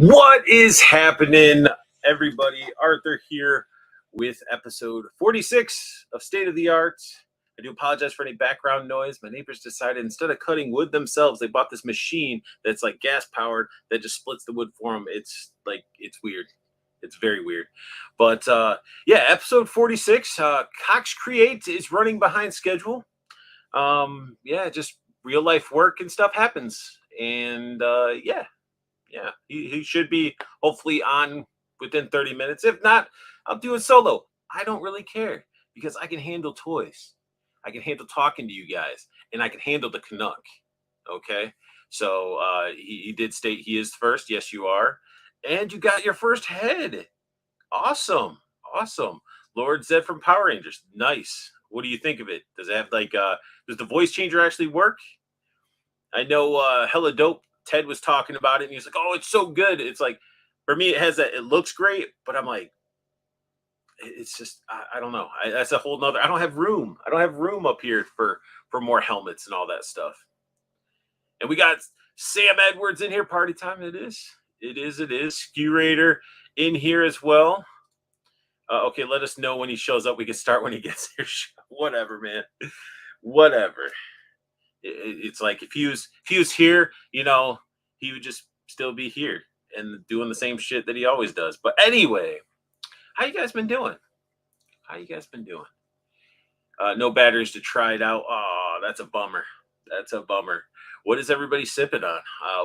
What is happening, everybody? Arthur here with episode 46 of State of the Art. I do apologize for any background noise. My neighbors decided instead of cutting wood themselves, they bought this machine that's like gas powered that just splits the wood for them. It's weird. It's very weird. But yeah, episode 46, Cox Create is running behind schedule. Yeah, just real life work and stuff happens. And yeah, he should be hopefully on within 30 minutes. If not, I'll do it solo. I don't really care because I can handle toys. I can handle talking to you guys, and I can handle the Canuck. Okay. So he did state he is first. Yes, you are. And you got your first head. Awesome. Awesome. Lord Zed from Power Rangers. Nice. What do you think of it? Does it have like does the voice changer actually work? I know Hella Dope Ted was talking about it and he's like, oh, it's so good. It's like, for me, it has that, it looks great, but I'm like, it's just, I don't know. That's a whole nother, I don't have room. I don't have room up here for more helmets and all that stuff. And we got Sam Edwards in here. Party time. It is. It is. Skew Raider in here as well. Okay, let us know when he shows up. We can start when he gets here. Whatever, man. Whatever. It's like if he was here, you know, he would just still be here and doing the same shit that he always does. But anyway, how you guys been doing? How you guys been doing? No batteries to try it out. Oh, that's a bummer. That's a bummer. What is everybody sipping on?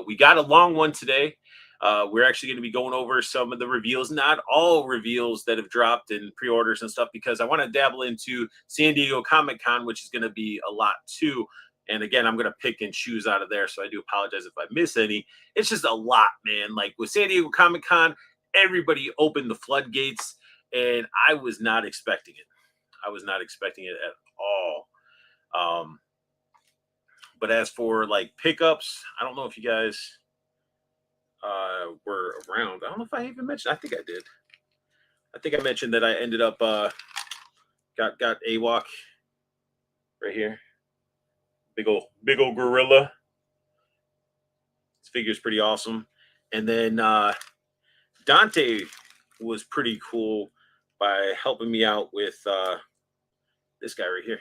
We got a long one today. We're actually going to be going over some of the reveals, not all reveals that have dropped in pre-orders and stuff, because I want to dabble into San Diego Comic-Con, which is going to be a lot too. And again, I'm going to pick and choose out of there. So I do apologize if I miss any. It's just a lot, man. Like with San Diego Comic-Con, everybody opened the floodgates and I was not expecting it. I was not expecting it at all. But as for like pickups, I don't know if you guys were around. I don't know if I even mentioned. I think I did. I think I mentioned that I ended up got AWOC right here. Big old gorilla. This figure's pretty awesome. And then Dante was pretty cool by helping me out with this guy right here.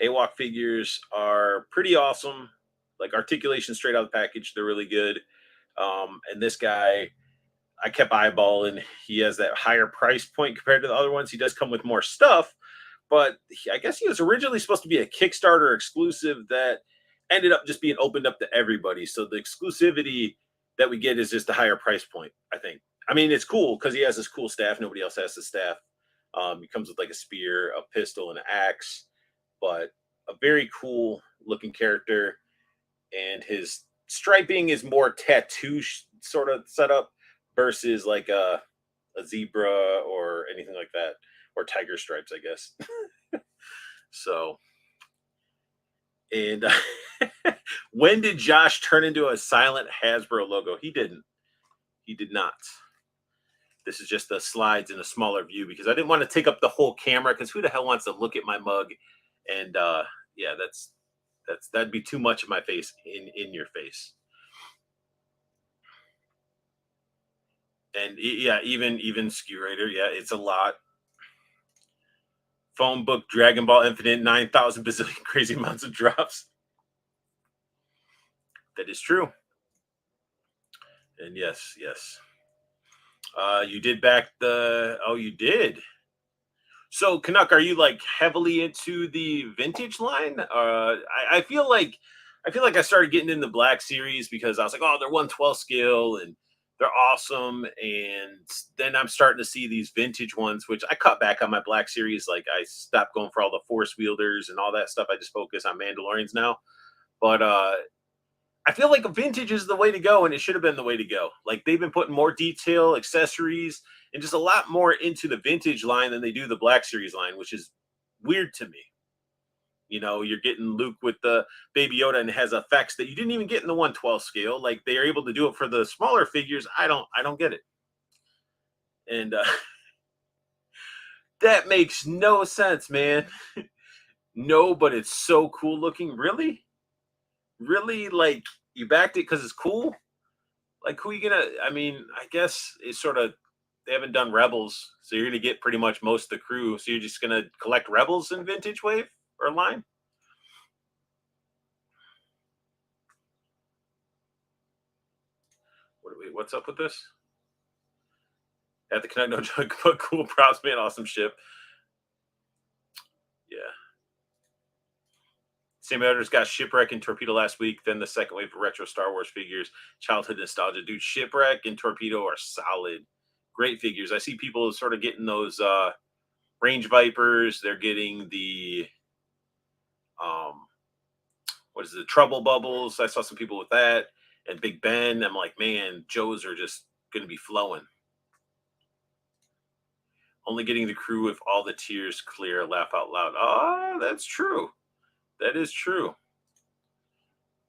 AWOC figures are pretty awesome. Like articulation straight out of the package, they're really good. And this guy, I kept eyeballing. He has that higher price point compared to the other ones. He does come with more stuff, but I guess he was originally supposed to be a Kickstarter exclusive that ended up just being opened up to everybody. So the exclusivity that we get is just a higher price point, I think. I mean, it's cool because he has this cool staff. Nobody else has the staff. He comes with like a spear, a pistol, and an axe, but a very cool looking character. And his striping is more tattoo sort of setup versus like a zebra or anything like that, or tiger stripes, I guess. So, and when did Josh turn into a silent Hasbro logo? He didn't. He did not. This is just the slides in a smaller view because I didn't want to take up the whole camera because who the hell wants to look at my mug? And yeah, that'd be too much of my face in your face. And yeah, even Skew Raider, yeah, it's a lot. Phone book, Dragon Ball Infinite, 9,000 bazillion crazy amounts of drops. That is true. And yes. You did back the, oh, you did. So Canuck, are you like heavily into the vintage line? I feel like I started getting in the Black Series because I was like, oh, they're 1/12 scale and they're awesome. And then I'm starting to see these vintage ones, which I cut back on my Black Series. Like I stopped going for all the Force wielders and all that stuff. I just focus on Mandalorians now. But I feel like a vintage is the way to go, and it should have been the way to go. Like they've been putting more detail, accessories, and just a lot more into the vintage line than they do the Black Series line, which is weird to me. You know, you're getting Luke with the Baby Yoda and it has effects that you didn't even get in the 1/12 scale. Like they are able to do it for the smaller figures. I don't get it. And that makes no sense, man. No, but it's so cool looking. Really? Like you backed it because it's cool? Like, who you gonna? I mean, I guess it's sort of they haven't done Rebels, so you're gonna get pretty much most of the crew. So you're just gonna collect Rebels in Vintage Wave or line. What's up with this? At the Connect No Joke, but cool props, man, awesome ship. Yeah. Same editors got Shipwreck and Torpedo last week. Then the second wave of retro Star Wars figures, childhood nostalgia. Dude, Shipwreck and Torpedo are solid. Great figures. I see people sort of getting those Range Vipers. They're getting the um what is it, Trouble Bubbles. I saw some people with that. And Big Ben. I'm like, man, Joes are just gonna be flowing. Only getting the crew if all the tiers clear. Laugh out loud. Ah, that's true. That is true.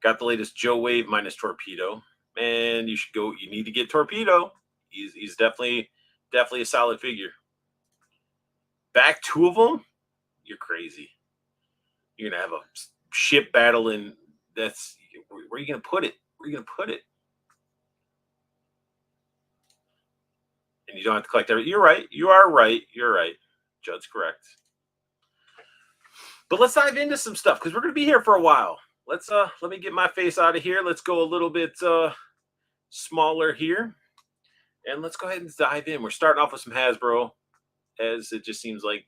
Got the latest Joe Wave minus Torpedo. Man, you should go. You need to get Torpedo. He's definitely a solid figure. Back two of them, you're crazy. You're gonna have a ship battle, and that's where are you gonna put it? Where are you gonna put it? And you don't have to collect everything. You're right. You are right. You're right. Judd's correct. But let's dive into some stuff because we're gonna be here for a while. Let me get my face out of here. Let's go a little bit smaller here. And let's go ahead and dive in. We're starting off with some Hasbro, as it just seems like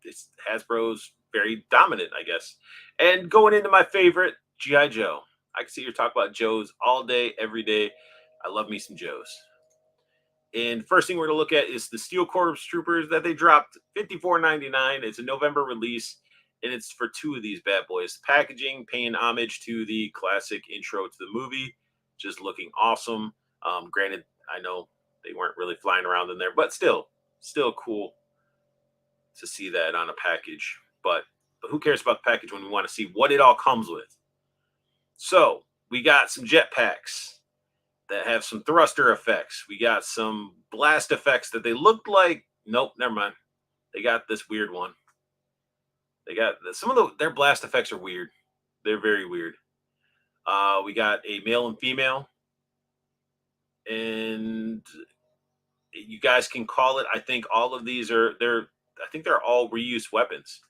it's Hasbro's very dominant, I guess. And going into my favorite, G.I. Joe. I can see you talk about Joes all day, every day. I love me some Joes. And first thing we're going to look at is the Steel Corps Troopers that they dropped $54.99. It's a November release, and it's for two of these bad boys. Packaging paying homage to the classic intro to the movie, just looking awesome. Granted, I know they weren't really flying around in there, but still cool to see that on a package. But who cares about the package when we want to see what it all comes with? So we got some jetpacks that have some thruster effects. We got some blast effects that they looked like. Nope, never mind. They got this weird one. They got some of their blast effects are weird. They're very weird. We got a male and female, and you guys can call it. I think all of these are I think they're all reuse weapons,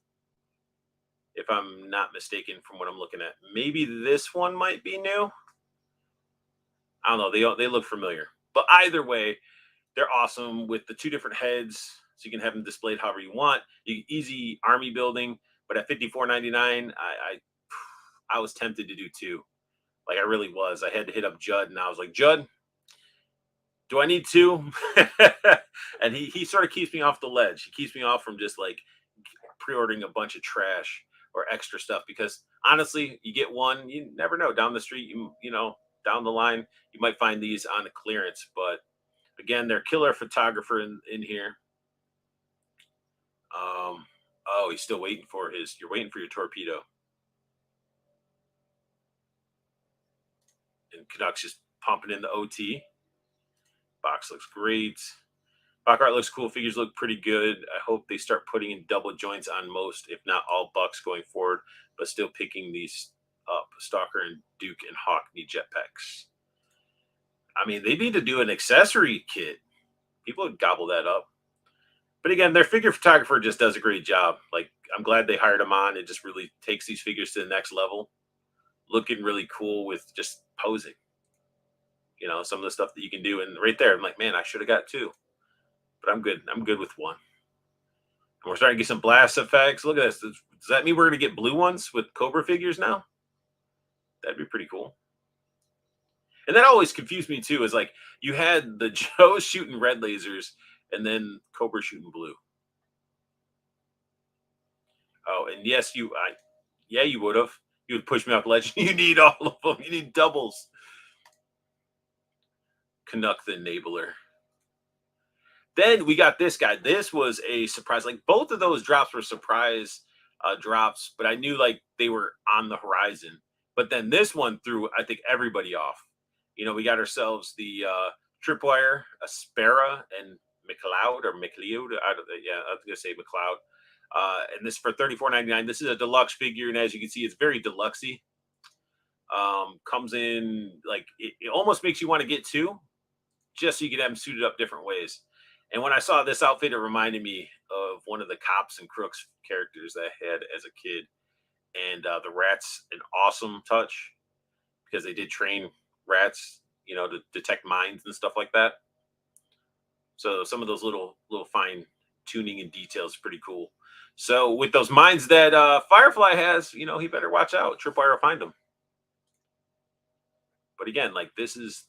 if I'm not mistaken from what I'm looking at. Maybe this one might be new. I don't know. They look familiar, but either way, they're awesome with the two different heads, so you can have them displayed however you want. Easy army building, but at $54.99, I was tempted to do two. Like I really was. I had to hit up Judd, and I was like, Judd, do I need two? And he sort of keeps me off the ledge. He keeps me off from just like pre-ordering a bunch of trash or extra stuff, because honestly, you get one, you never know. Down the street, you know, down the line, you might find these on a clearance. But again, they're killer photographer in here. Oh, he's still waiting for his. You're waiting for your torpedo. And Canucks just pumping in the OT. Box looks great. Box art looks cool. Figures look pretty good. I hope they start putting in double joints on most, if not all, Bucks going forward, but still picking these up. Stalker and Duke and Hawk need jetpacks. I mean, they need to do an accessory kit. People would gobble that up. But again, their figure photographer just does a great job. Like, I'm glad they hired him on. It just really takes these figures to the next level. Looking really cool with just posing. You know, some of the stuff that you can do. And right there, I'm like, man, I should have got two. But I'm good. I'm good with one. And we're starting to get some blast effects. Look at this. Does that mean we're going to get blue ones with Cobra figures now? That'd be pretty cool. And that always confused me too. Is like you had the Joe shooting red lasers and then Cobra shooting blue. Oh, and yes, you would have. You would push me off the ledge. You need all of them. You need doubles. Canuck the enabler. Then we got this guy. This was a surprise. Like both of those drops were surprise drops, but I knew like they were on the horizon. But then this one threw, I think, everybody off. You know, we got ourselves the Tripwire, Aspera, and McLeod or McLeod. I was gonna say McLeod. And this for $34.99. This is a deluxe figure, and as you can see, it's very deluxey. Comes in like it almost makes you want to get two, just so you can have them suited up different ways. And when I saw this outfit, it reminded me of one of the cops and crooks characters that I had as a kid. And the rats, an awesome touch because they did train rats, to detect mines and stuff like that. So some of those little fine tuning and details are pretty cool. So with those mines that Firefly has, he better watch out. Tripwire will find them. But again, like this is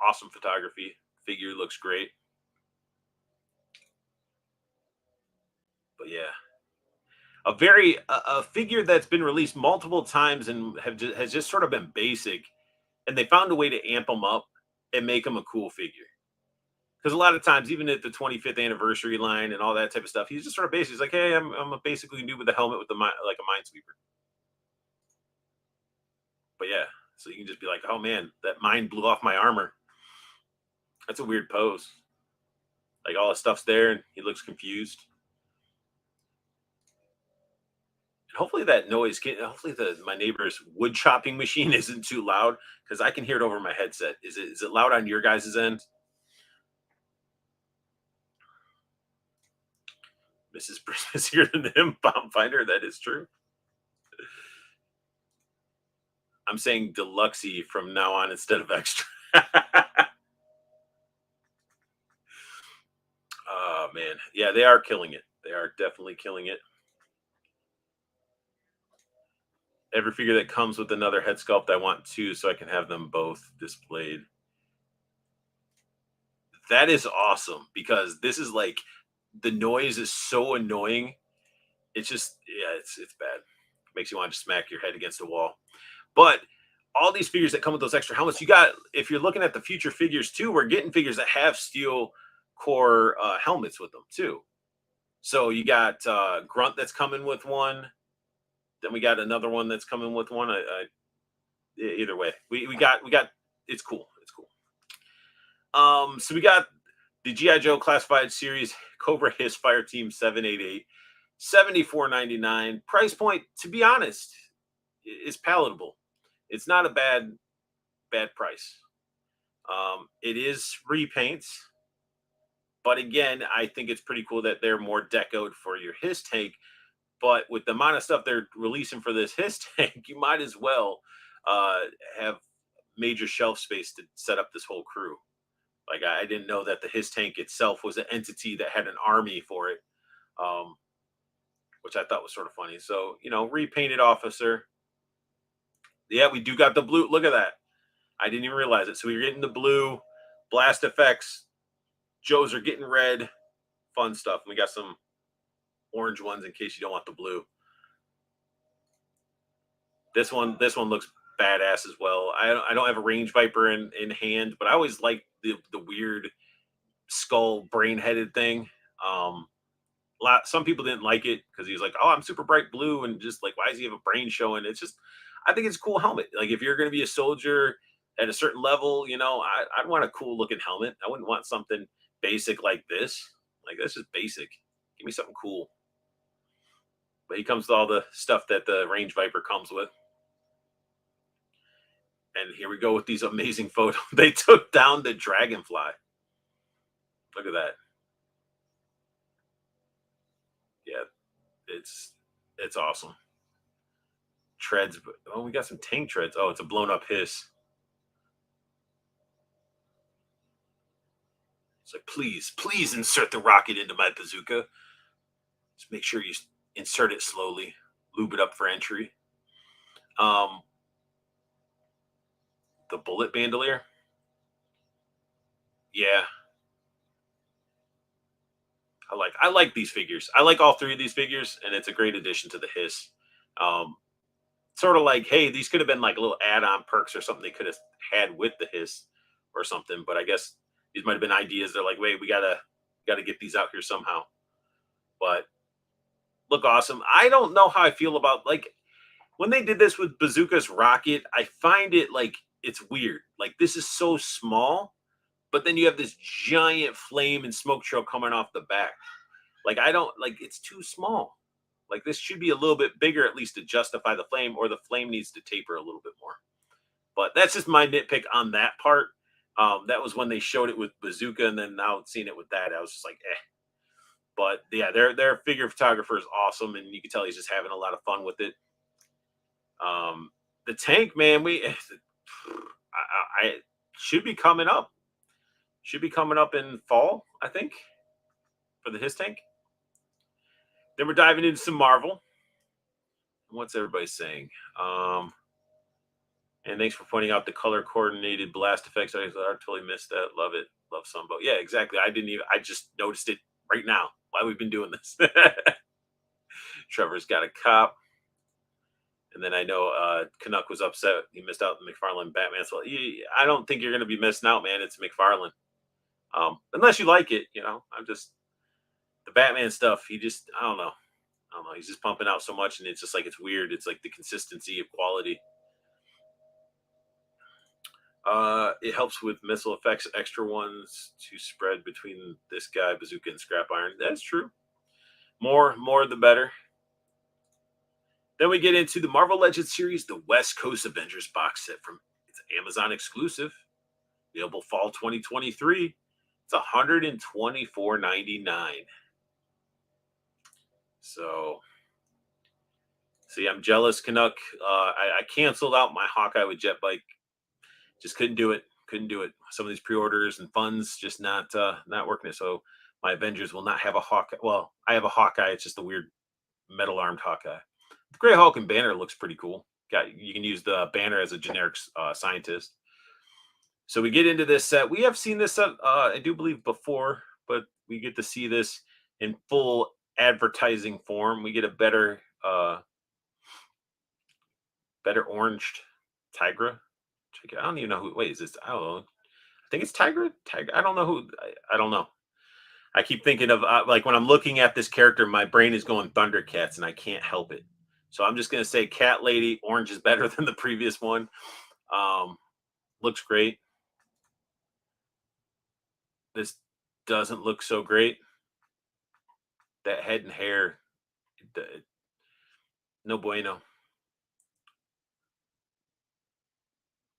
awesome photography. Figure looks great. But yeah, a figure that's been released multiple times and has just sort of been basic, and they found a way to amp them up and make them a cool figure. Because a lot of times, even at the 25th anniversary line and all that type of stuff, he's just sort of basic. He's like, hey, I'm a basically dude with a helmet with like a minesweeper. But yeah, so you can just be like, oh man, that mine blew off my armor. That's a weird pose. Like all the stuff's there, and he looks confused. And hopefully that noise hopefully my neighbor's wood chopping machine isn't too loud because I can hear it over my headset. Is it loud on your guys' end? Mrs. Christmas here than him, bomb finder. That is true. I'm saying deluxey from now on instead of extra. Oh man, yeah, they are killing it. They are definitely killing it. Every figure that comes with another head sculpt, I want two, so I can have them both displayed. That is awesome because this is like the noise is so annoying. It's just it's bad. Makes you want to smack your head against the wall. But all these figures that come with those extra helmets, you got, if you're looking at the future figures too, we're getting figures that have steel core helmets with them too. So you got Grunt that's coming with one. Then we got another one that's coming with one. Either way, we got it's cool. It's cool. So we got the GI Joe Classified Series Cobra Hiss Fire Team 788, $74.99. Price point, to be honest, is palatable. It's not a bad price. It is repaints, but again, I think it's pretty cool that they're more decoed for your Hiss tank. But with the amount of stuff they're releasing for this Hiss tank, you might as well have major shelf space to set up this whole crew. Like I didn't know that the Hiss tank itself was an entity that had an army for it, which I thought was sort of funny. So repainted officer. Yeah, we do got the blue. Look at that. I didn't even realize it. So we're getting the blue blast effects. Joes are getting red. Fun stuff. And we got some orange ones in case you don't want the blue. This one looks badass as well. I don't have a range viper in hand, but I always like the weird skull brain headed thing. Some people didn't like it because he was like, oh, I'm super bright blue, and just like, why does he have a brain showing? It's just, I think it's a cool helmet. Like if you're going to be a soldier at a certain level, I'd want a cool looking helmet. I wouldn't want something basic like this. Like that's just basic. Give me something cool. But he comes with all the stuff that the range viper comes with. And here we go with these amazing photos. They took down the dragonfly. Look at that. Yeah, it's awesome. Treads. Oh, we got some tank treads. Oh, it's a blown up Hiss. It's like, please insert the rocket into my bazooka. Just make sure you insert it slowly. Lube it up for entry. The bullet bandolier. Yeah. I like these figures. I like all three of these figures, and it's a great addition to the Hiss. Sort of like, hey, these could have been like little add-on perks or something they could have had with the Hiss or something. But I guess these might have been ideas. They're like, wait, we gotta get these out here somehow. But look awesome. I don't know how I feel about like when they did this with Bazooka's rocket. I find it like it's weird. Like this is so small, but then you have this giant flame and smoke trail coming off the back. Like I don't like it's too small. Like this should be a little bit bigger, at least to justify the flame, or the flame needs to taper a little bit more. But that's just my nitpick on that part. That was when they showed it with Bazooka, and then now seeing it with that, I was just like, eh. But yeah, their figure photographer is awesome, and you can tell he's just having a lot of fun with it. The tank, man, I should be coming up. Should be coming up in fall, I think, for the his tank. Then we're diving into some Marvel. What's everybody saying? And thanks for pointing out the color coordinated blast effects. I totally missed that. Love it. Love Sunbow. Yeah, exactly. I just noticed it right now while we've been doing this. Trevor's got a cop. And then I know Canuck was upset he missed out on McFarlane Batman. So I don't think you're going to be missing out, man. It's McFarlane. Unless you like it, I'm just the Batman stuff. I don't know. He's just pumping out so much, and it's just like it's weird. It's like the consistency of quality. It helps with missile effects, extra ones to spread between this guy, Bazooka, and Scrap Iron. That's true. More the better. Then we get into the Marvel Legends series, the West Coast Avengers box set it's Amazon exclusive, available fall 2023. It's $124.99. So, see, I'm jealous, Canuck. I canceled out my Hawkeye with Jet Bike. Just couldn't do it. Some of these pre-orders and funds just not working. So my Avengers will not have a Hawkeye. Well, I have a Hawkeye. It's just a weird metal armed Hawkeye. The Gray Hulk and Banner looks pretty cool. You can use the Banner as a generic scientist. So we get into this set. We have seen this set, I do believe, before, but we get to see this in full advertising form. We get a better oranged Tigra. Check it. I don't even know who. Wait, is this? I don't know. I think it's Tigra. I don't know who. I don't know. I keep thinking of like when I'm looking at this character, my brain is going Thundercats, and I can't help it. So I'm just gonna say Cat Lady. Orange is better than the previous one. Looks great. This doesn't look so great. That head and hair, no bueno.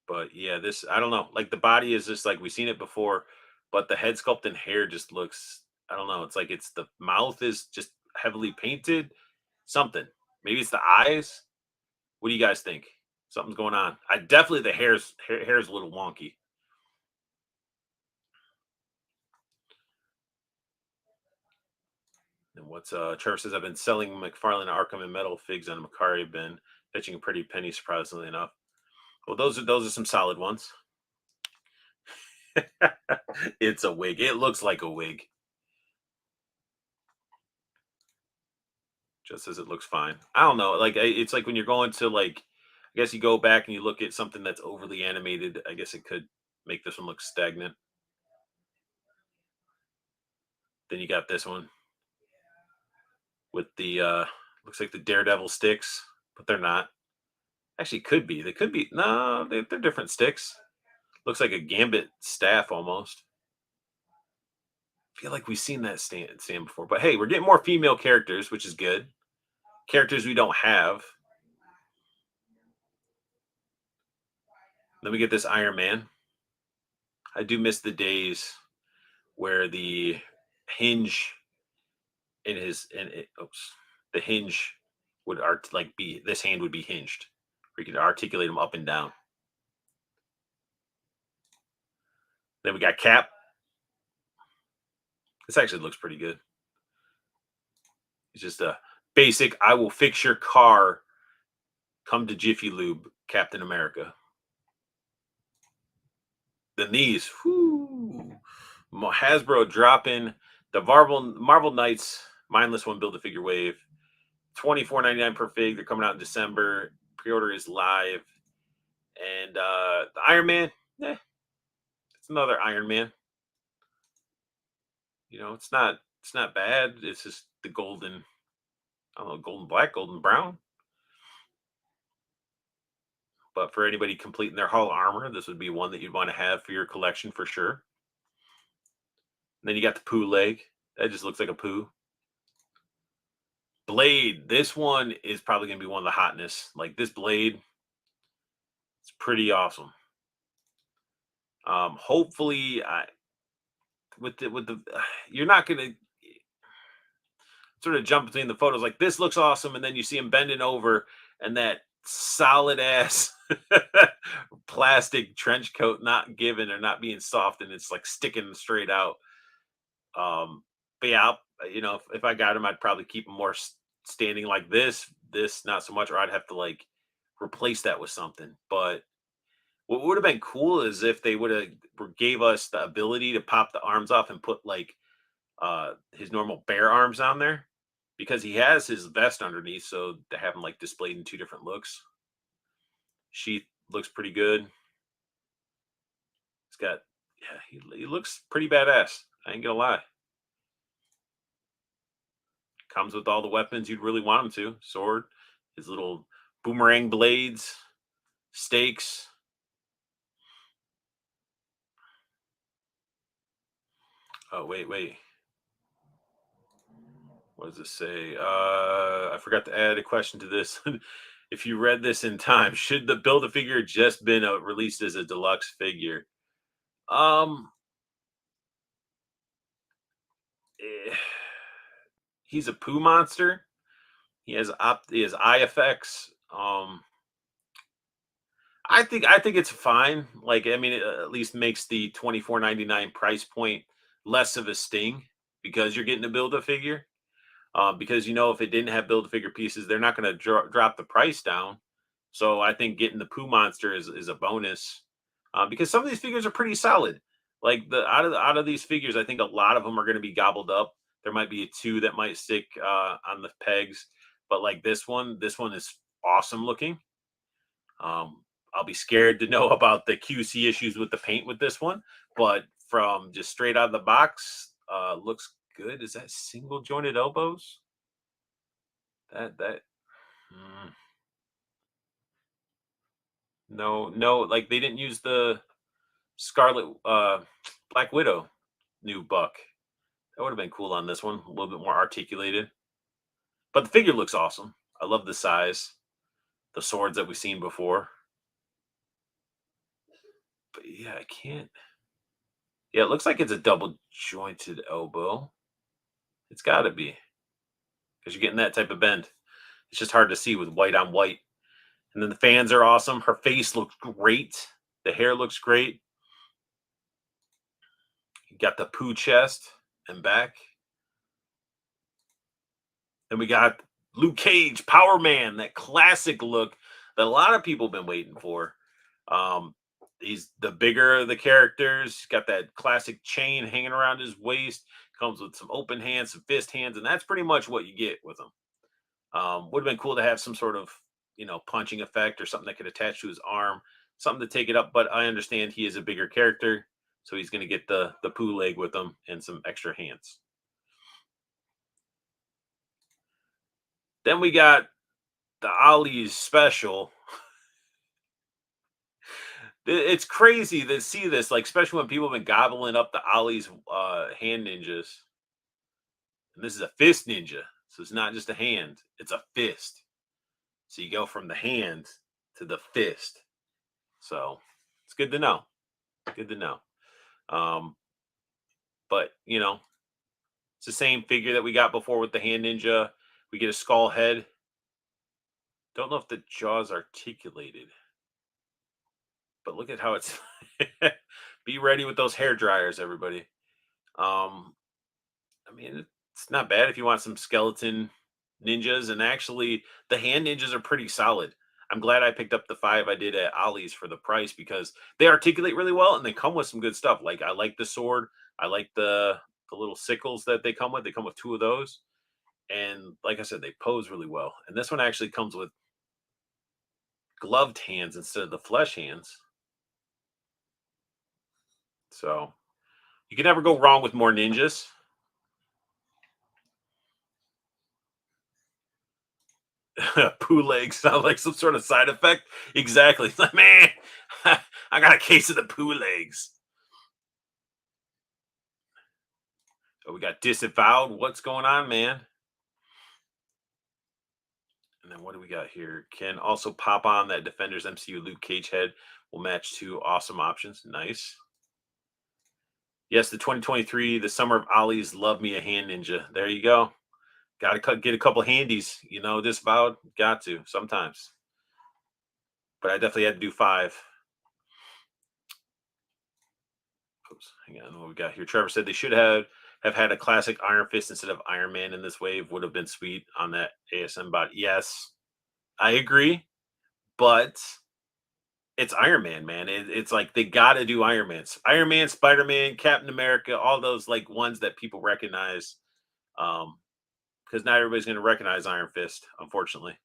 But yeah, this, I don't know. Like the body is just like we've seen it before, but the head sculpt and hair just looks, I don't know. It's like it's the mouth is just heavily painted. Something. Maybe it's the eyes. What do you guys think? Something's going on. I definitely the hair's a little wonky. And what's Trevor says I've been selling McFarlane Arkham and Metal figs on Macari, been fetching a pretty penny, surprisingly enough. Well, those are some solid ones. It's a wig. It looks like a wig. Just as it looks fine. I don't know. Like it's like when you're going to like, I guess you go back and you look at something that's overly animated. I guess it could make this one look stagnant. Then you got this one with the looks like the Daredevil sticks, but they're not. Actually, could be. They could be. No, they're different sticks. Looks like a Gambit staff almost. I feel like we've seen that stand before. But hey, we're getting more female characters, which is good. Characters we don't have. Let me get this Iron Man. I do miss the days where the hinge in the hinge would be this hand would be hinged. We could articulate them up and down. Then we got Cap. This actually looks pretty good. It's just a basic, I will fix your car. Come to Jiffy Lube, Captain America. Then these, Hasbro dropping the Marvel Knights Mindless One Build-A-Figure Wave. $24.99 per fig. They're coming out in December. Pre-order is live. And the Iron Man, it's another Iron Man. It's not bad. It's just the golden, I don't know, golden black, golden brown. But for anybody completing their hull armor, this would be one that you'd want to have for your collection for sure. And then you got the poo leg. That just looks like a poo. Blade. This one is probably gonna be one of the hotness. Like this blade, it's pretty awesome. Hopefully, I with the you're not gonna sort of jump between the photos. Like this looks awesome, and then you see him bending over, and that solid ass plastic trench coat not given or not being soft, and it's like sticking straight out. But yeah, if I got him, I'd probably keep him more standing like this. This not so much, or I'd have to like replace that with something. But what would have been cool is if they would have gave us the ability to pop the arms off and put like his normal bare arms on there, because he has his vest underneath, so to have him like displayed in two different looks. Sheath looks pretty good. He's got, yeah, he looks pretty badass. I ain't gonna lie. Comes with all the weapons you'd really want him to. Sword, his little boomerang blades, stakes. Oh, wait. What does this say? I forgot to add a question to this. If you read this in time, should the build a figure just been released as a deluxe figure? Um, eh, he's a poo monster. He has eye effects. I think it's fine. Like I mean, it at least makes the 24.99 price point less of a sting because you're getting to build a figure. Because if it didn't have build a figure pieces, they're not going to drop the price down. So I think getting the poo monster is a bonus because some of these figures are pretty solid. Like out of these figures, I think a lot of them are going to be gobbled up. There might be two that might stick on the pegs, but like this one is awesome looking. I'll be scared to know about the QC issues with the paint with this one, but from just straight out of the box, looks good. Is that single jointed elbows? That mm, no, like they didn't use the Scarlet Black Widow new buck. That would have been cool on this one, a little bit more articulated. But the figure looks awesome. I love the size, the swords that we've seen before. But yeah, I can't. Yeah, it looks like it's a double jointed elbow. It's got to be because you're getting that type of bend. It's just hard to see with white on white. And then the fans are awesome. Her face looks great. The hair looks great. You got the poo chest and back. Then we got Luke Cage, Power Man, that classic look that a lot of people have been waiting for. Um, he's the bigger of the characters. He's got that classic chain hanging around his waist. Comes with some open hands, some fist hands, and that's pretty much what you get with him. Would have been cool to have some sort of punching effect or something that could attach to his arm, something to take it up. But I understand he is a bigger character, so he's going to get the poo leg with him and some extra hands. Then we got the Ollie's special. It's crazy to see this, like especially when people have been gobbling up the Ollie's hand ninjas. And this is a fist ninja, so it's not just a hand; it's a fist. So you go from the hand to the fist. So it's good to know. Good to know. Um, but it's the same figure that we got before with the hand ninja. We get a skull head. Don't know if the jaw's articulated, but look at how it's. Be ready with those hair dryers, everybody. Um, I mean, it's not bad if you want some skeleton ninjas, and actually, the hand ninjas are pretty solid. I'm glad I picked up the five I did at Ollie's for the price because they articulate really well and they come with some good stuff. Like I like the sword, I like the little sickles that they come with. They come with two of those, and like I said, they pose really well. And this one actually comes with gloved hands instead of the flesh hands. So you can never go wrong with more ninjas. Poo legs sound like some sort of side effect. Exactly. It's like, man, I got a case of the poo legs. Oh, we got disavowed. What's going on, man? And then what do we got here? Can also pop on that Defenders MCU Luke Cage head. Will match two awesome options. Nice. Yes, the 2023, the summer of Ollie's Love Me a Hand Ninja. There you go. Got to get a couple handies. You know, this vowed. Got to sometimes. But I definitely had to do 5. Oops, hang on. What we got here? Trevor said they should have had a classic Iron Fist instead of Iron Man in this wave. Would have been sweet on that ASM bot. Yes, I agree. But it's Iron Man, man. It's like they got to do Iron Man, Spider Man, Captain America, all those like ones that people recognize. Because not everybody's going to recognize Iron Fist, unfortunately.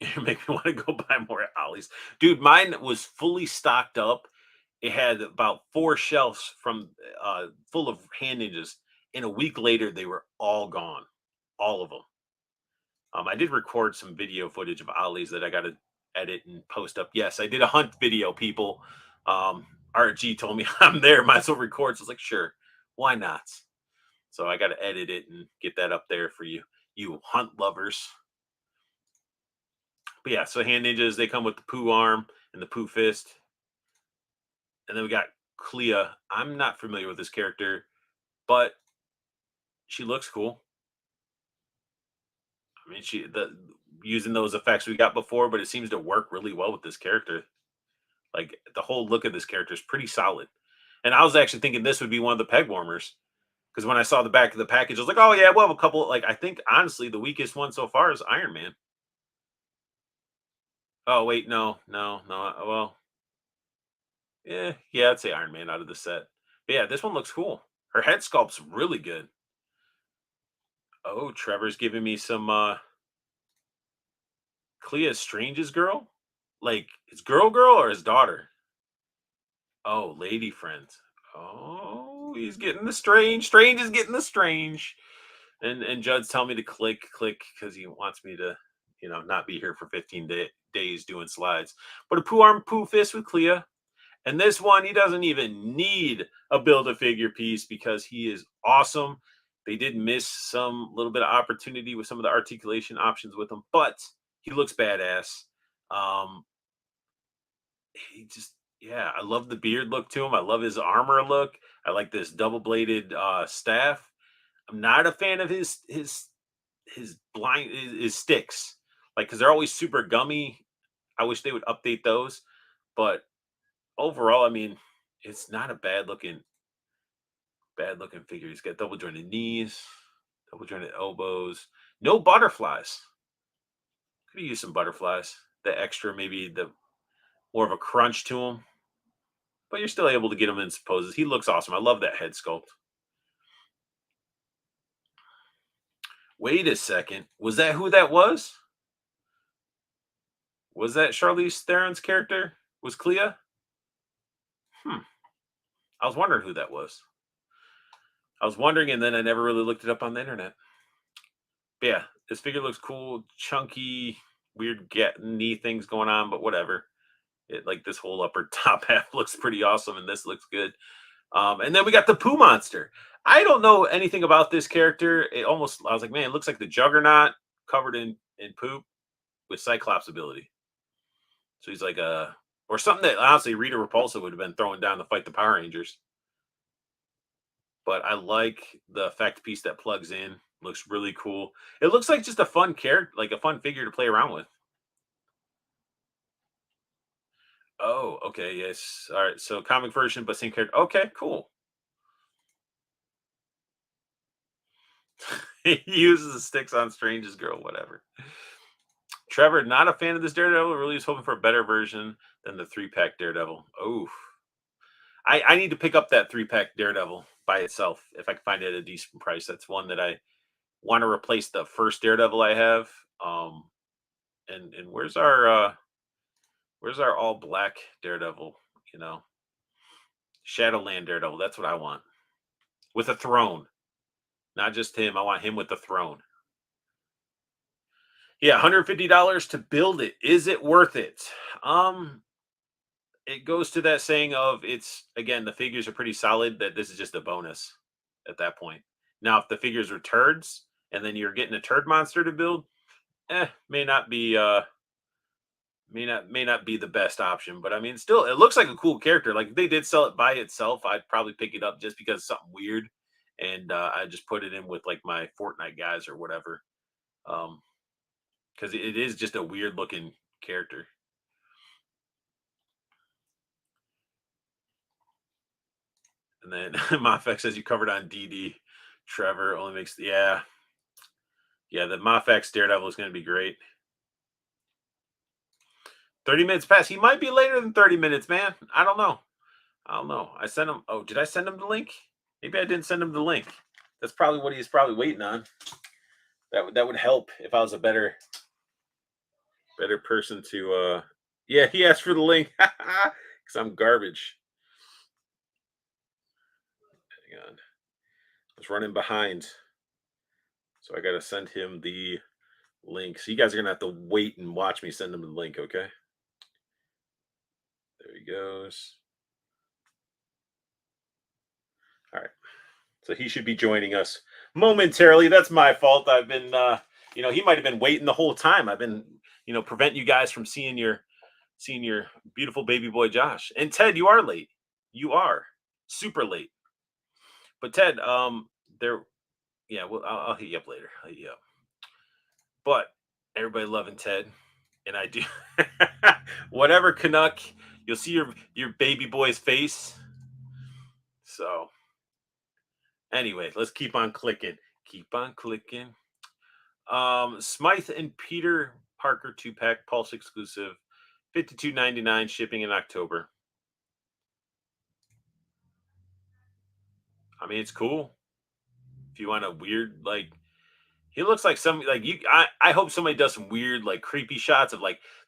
You make me want to go buy more at Ollie's. Dude, mine was fully stocked up. It had about 4 shelves from full of hand ninjas. And a week later, they were all gone. All of them. I did record some video footage of Ollie's that I got to edit and post up. Yes, I did a hunt video, people. RG told me I'm there, might as well record. So I was like, sure, why not? So I got to edit it and get that up there for you hunt lovers. But yeah, so hand ninjas, they come with the poo arm and the poo fist. And then we got Clea. I'm not familiar with this character, but she looks cool. I mean, using those effects we got before, but it seems to work really well with this character. Like the whole look of this character is pretty solid. And I was actually thinking this would be one of the peg warmers. Because when I saw the back of the package, I was like, oh yeah, we'll have a couple. Like I think honestly, the weakest one so far is Iron Man. Oh wait, no. Well, yeah, I'd say Iron Man out of the set. But yeah, this one looks cool. Her head sculpt's really good. Oh, Trevor's giving me some Clea Strange's girl? Like his girl or his daughter? Oh, lady friend. Oh, he's getting the strange. Strange is getting the strange. And Judd's telling me to click because he wants me to, not be here for 15 days doing slides. But a poo arm, poo fist with Clea. And this one, he doesn't even need a build-a-figure piece because he is awesome. They did miss some little bit of opportunity with some of the articulation options with him, but he looks badass. He just, yeah, I love the beard look to him. I love his armor look. I like this double-bladed staff. I'm not a fan of his sticks, like because they're always super gummy. I wish they would update those, but overall, I mean, it's not a bad looking figure. He's got double jointed knees, double jointed elbows, no butterflies. Could have used some butterflies. The extra, maybe the more of a crunch to him, but you're still able to get him in poses. He looks awesome. I love that head sculpt. Wait a second. Was that who that was? Was that Charlize Theron's character? Was Clea? Hmm. I was wondering who that was. I was wondering, and then I never really looked it up on the internet. But yeah, this figure looks cool, chunky, weird knee things going on, but whatever. It like this whole upper top half looks pretty awesome, and this looks good. And then we got the Pooh Monster. I don't know anything about this character. I was like, man, it looks like the Juggernaut covered in poop with Cyclops ability. So he's like or something that honestly Rita Repulsa would have been throwing down to fight the Power Rangers. But I like the effect piece that plugs in. Looks really cool. It looks like just a fun character, like a fun figure to play around with. Oh, okay, yes. All right, so comic version, but same character. Okay, cool. He uses the sticks on Strange's girl, whatever. Trevor, not a fan of this Daredevil. Really is hoping for a better version than the 3-pack Daredevil. Oh, I need to pick up that 3-pack Daredevil by itself if I can find it at a decent price. That's one that I want to replace the first Daredevil I have. And where's our all black Daredevil? Shadowland Daredevil. That's what I want with a throne, not just him. I want him with the throne. Yeah, $150 to build it. Is it worth it? It goes to that saying of it's again the figures are pretty solid that this is just a bonus at that point. Now, if the figures are turds and then you're getting a turd monster to build, may not be may not be the best option, but I mean, still, it looks like a cool character. Like if they did sell it by itself, I'd probably pick it up just because it's something weird, and I just put it in with like my Fortnite guys or whatever. Because it is just a weird looking character. And then Mofex says you covered on DD. Trevor only makes yeah. The Mofex Daredevil is going to be great. 30 minutes past. He might be later than 30 minutes, man. I don't know. I sent him. Oh, did I send him the link? Maybe I didn't send him the link. That's probably what he's probably waiting on. That would help if I was a better person to. Yeah, he asked for the link because I'm garbage. Hang on, I was running behind, so I got to send him the link. So you guys are gonna have to wait and watch me send him the link. Okay, there he goes. All right. So he should be joining us momentarily. That's my fault. I've been, he might have been waiting the whole time. I've been, preventing you guys from seeing your beautiful baby boy Josh. And Ted, you are late. You are super late. But Ted, there, yeah, well, I'll hit you up later. I'll hit you up. But everybody loving Ted, and I do whatever Canuck. You'll see your baby boy's face. So anyway, let's keep on clicking. Keep on clicking. Smythe and Peter Parker 2-pack Pulse exclusive, $52.99 shipping in October. I mean, it's cool. If you want a weird he looks like some like you. I hope somebody does some weird creepy shots of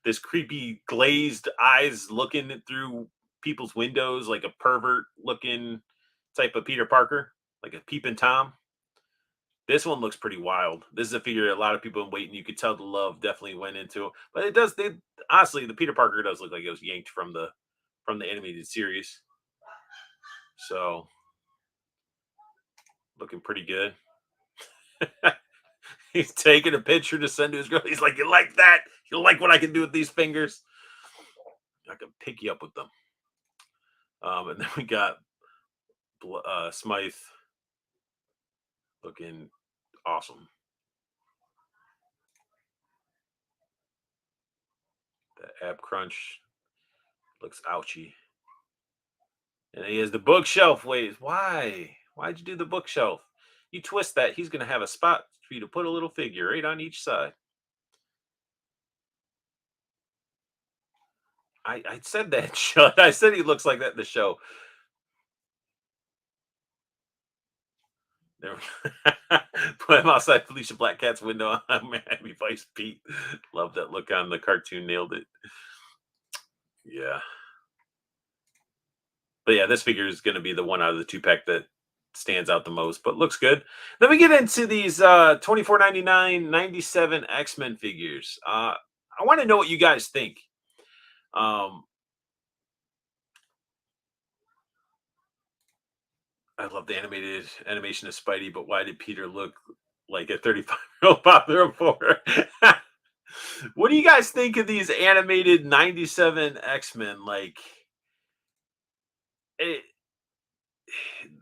this creepy glazed eyes looking through people's windows like a pervert looking type of Peter Parker, like a peeping Tom. This one looks pretty wild. This is a figure a lot of people have been waiting. You could tell the love definitely went into it, but it does. They honestly, the Peter Parker does look like it was yanked from the animated series. So looking pretty good. He's taking a picture to send to his girl. He's like, "You like that? You like what I can do with these fingers? I can pick you up with them." And then we got Smythe looking awesome. The ab crunch looks ouchy. And he has the bookshelf ways. Why? Why'd you do the bookshelf? You twist that, he's going to have a spot for you to put a little figure right on each side. I said that. I said he looks like that in the show. There Put him outside Felicia Blackcat's window on Miami Vice Pete. Love that look on the cartoon. Nailed it. Yeah. But yeah, this figure is going to be the one out of the 2-pack that stands out the most, but looks good. Then we get into these $24.99 97 X-Men figures. I want to know what you guys think. Um, I love the animated animation of Spidey, but why did Peter look like a 35-year-old father before? What do you guys think of these animated 97 X-Men? It,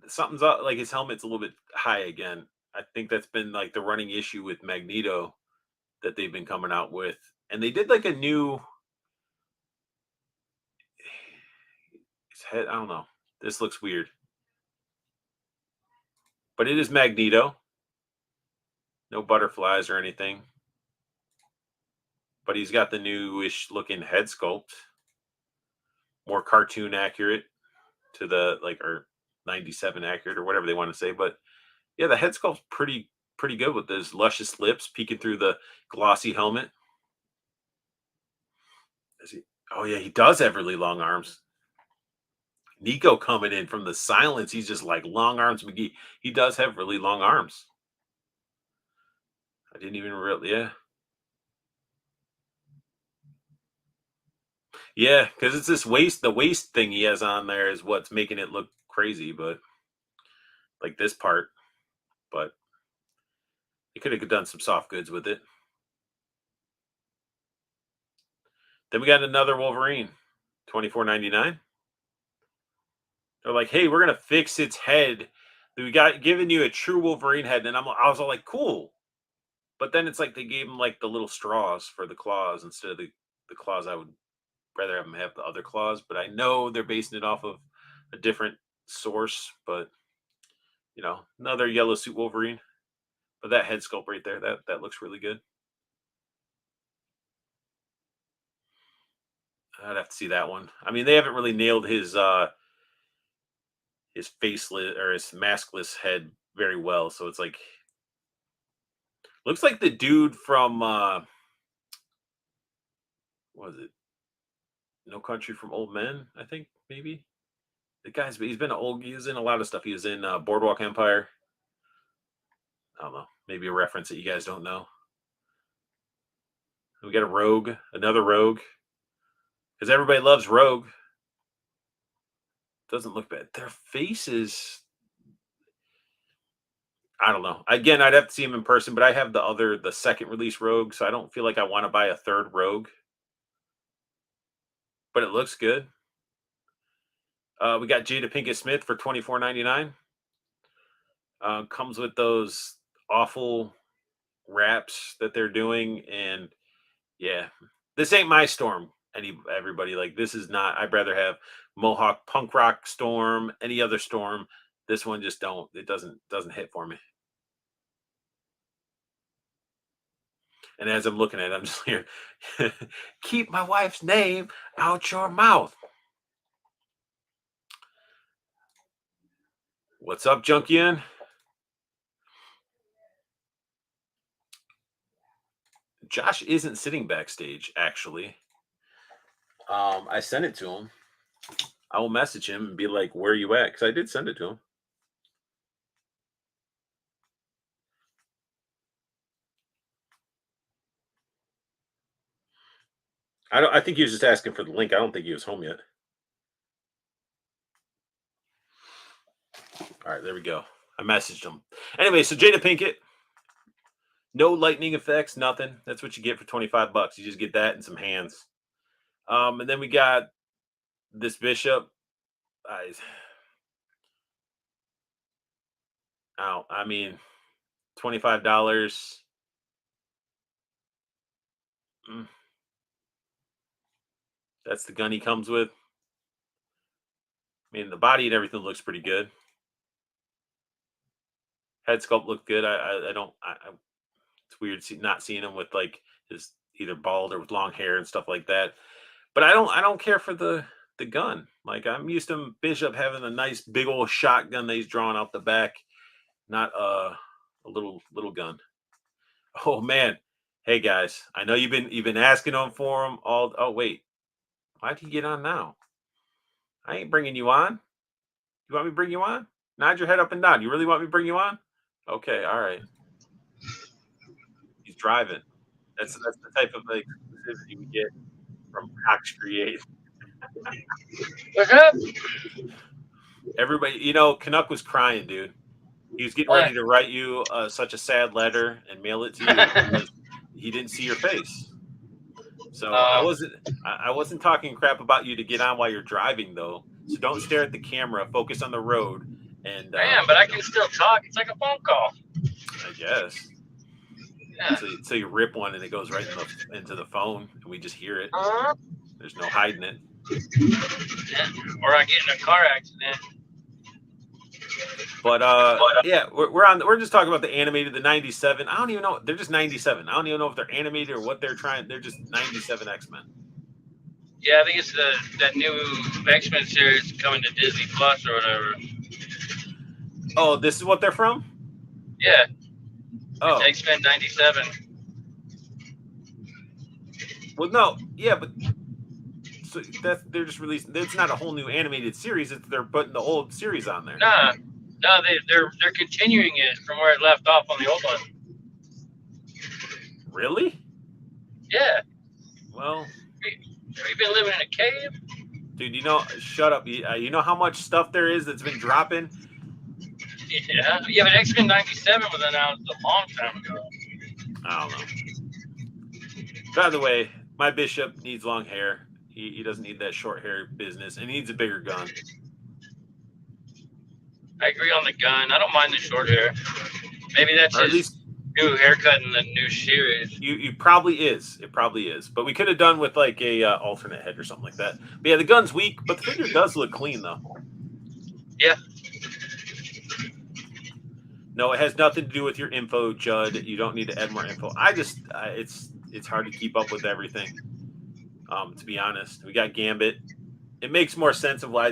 something's up, like his helmet's a little bit high again. I think that's been the running issue with Magneto that they've been coming out with. And they did a new his head. I don't know. This looks weird. But it is Magneto. No butterflies or anything. But he's got the newish looking head sculpt. More cartoon accurate to the or 97 accurate or whatever they want to say. But yeah, the head sculpt's pretty good with those luscious lips peeking through the glossy helmet. Is he? Oh yeah, he does have really long arms. Nico coming in from the silence. He's just like long arms McGee. He does have really long arms. I didn't even really, yeah. Yeah, because it's this waist, the waist thing he has on there is what's making it look crazy, but this part, but he could have done some soft goods with it. Then we got another Wolverine, $24.99. They're like, hey, we're gonna fix its head. We got giving you a true Wolverine head, and I was all like, cool. But then it's like they gave him like the little straws for the claws instead of the claws. I would rather have them have the other claws, but I know they're basing it off of a different source. But another yellow suit Wolverine. But that head sculpt right there, that looks really good. I'd have to see that one. I mean, they haven't really nailed his faceless or his maskless head very well. So it's like looks like the dude from what was it? No Country from Old Men, I think maybe. He's been he's in a lot of stuff. He was in Boardwalk Empire. I don't know. Maybe a reference that you guys don't know. We got a Rogue, another Rogue. Because everybody loves Rogue. Doesn't look bad. Their faces, I don't know. Again, I'd have to see him in person, but I have the second release Rogue, so I don't feel like I want to buy a third Rogue. But it looks good. We got Jada Pinkett Smith for $24.99. Comes with those awful wraps that they're doing, and yeah, this ain't my Storm. Everybody, like, this is not. I'd rather have Mohawk punk rock Storm, any other Storm. This one just doesn't hit for me. And as I'm looking at it, I'm just here, keep my wife's name out your mouth. What's up, Junkian? Josh isn't sitting backstage, actually. I sent it to him. I will message him and be like, where are you at? Because I did send it to him. I think he was just asking for the link. I don't think he was home yet. All right, there we go. I messaged him. Anyway, so Jada Pinkett, no lightning effects, nothing. That's what you get for $25. You just get that and some hands. And then we got this Bishop. I mean, $25. That's the gun he comes with. I mean, the body and everything looks pretty good. Head sculpt looked good. It's weird not seeing him with like his either bald or with long hair and stuff like that. But I don't care for the gun. Like, I'm used to Bishop having a nice big old shotgun that he's drawing out the back, not a little gun. Oh man, hey guys, I know you've been asking him for him all. Oh wait, why'd he get on now? I ain't bringing you on. You want me to bring you on? Nod your head up and down. You really want me to bring you on? Okay, all right. He's driving. That's the type of like exclusivity we get from Cox Create. What's up? Everybody, Canuck was crying, dude. He was getting ready to write you such a sad letter and mail it to you because he didn't see your face. So I wasn't talking crap about you to get on while you're driving, though. So don't stare at the camera. Focus on the road. And I am, but I can still talk. It's like a phone call. I guess. Yeah. So you rip one and it goes right into the phone, and we just hear it. There's no hiding it. Yeah. Or I get in a car accident. But yeah, we're just talking about the animated, the 97. I don't even know. They're just 97. I don't even know if they're animated or what they're trying. They're just 97 X-Men. Yeah, I think it's that new X-Men series coming to Disney Plus or whatever. Oh, this is what they're from? Yeah. Oh. It's X-Men 97. Well, no. Yeah, but so they're just releasing. It's not a whole new animated series. They're putting the old series on there. No, they're continuing it from where it left off on the old one. Really? Yeah. Well, have you been living in a cave? Dude, shut up. You know how much stuff there is that's been dropping? Yeah, but X-Men 97 was announced a long time ago. I don't know. By the way, My bishop needs long hair. He doesn't need that short hair business, and he needs a bigger gun. I agree on the gun. I don't mind the short hair. Maybe that's Or at his least new haircut in the new series. you probably is. It probably is. But we could have done with like a alternate head or something like that. But yeah, the gun's weak, but the figure does look clean though. Yeah. No, it has nothing to do with your info, Judd. You don't need to add more info. It's hard to keep up with everything. To be honest, we got Gambit. It makes more sense of why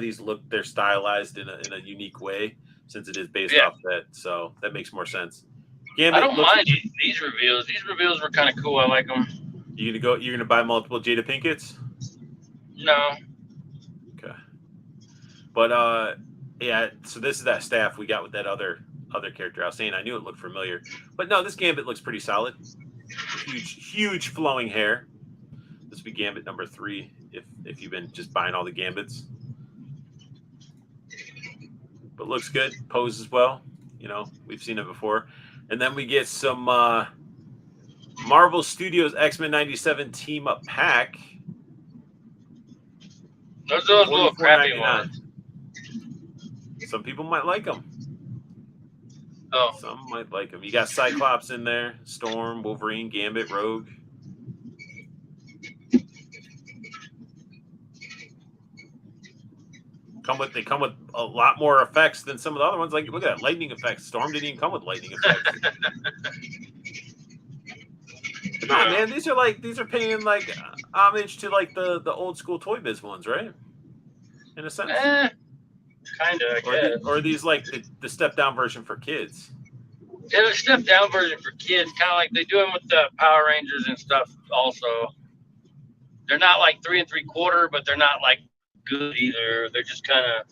they're stylized in a unique way since it is based off that. So that makes more sense. Gambit. I don't mind these reveals. These reveals were kind of cool. I like them. You're gonna buy multiple Jada Pinkets? No. Okay. But yeah. So this is that staff we got with that other character. I was saying I knew it looked familiar, but no, this Gambit looks pretty solid. Huge flowing hair. This will be Gambit number 3 if you've been just buying all the Gambits. But looks good. Poses well. You know, we've seen it before. And then we get some Marvel Studios X-Men 97 team up pack. Those are those little crappy ones. Some people might like them. Oh. Some might like them. You got Cyclops in there, Storm, Wolverine, Gambit, Rogue. They come with a lot more effects than some of the other ones. Like, look at that, lightning effects. Storm didn't even come with lightning effects. Come on, man. These are paying like homage to like the old school Toy Biz ones, right? In a sense. Kind of, I guess. Or are these like the step down version for kids? Yeah, the step down version for kids, kind of like they do them with the Power Rangers and stuff. Also, they're not like 3 3/4, but they're not like good either. They're just kind of.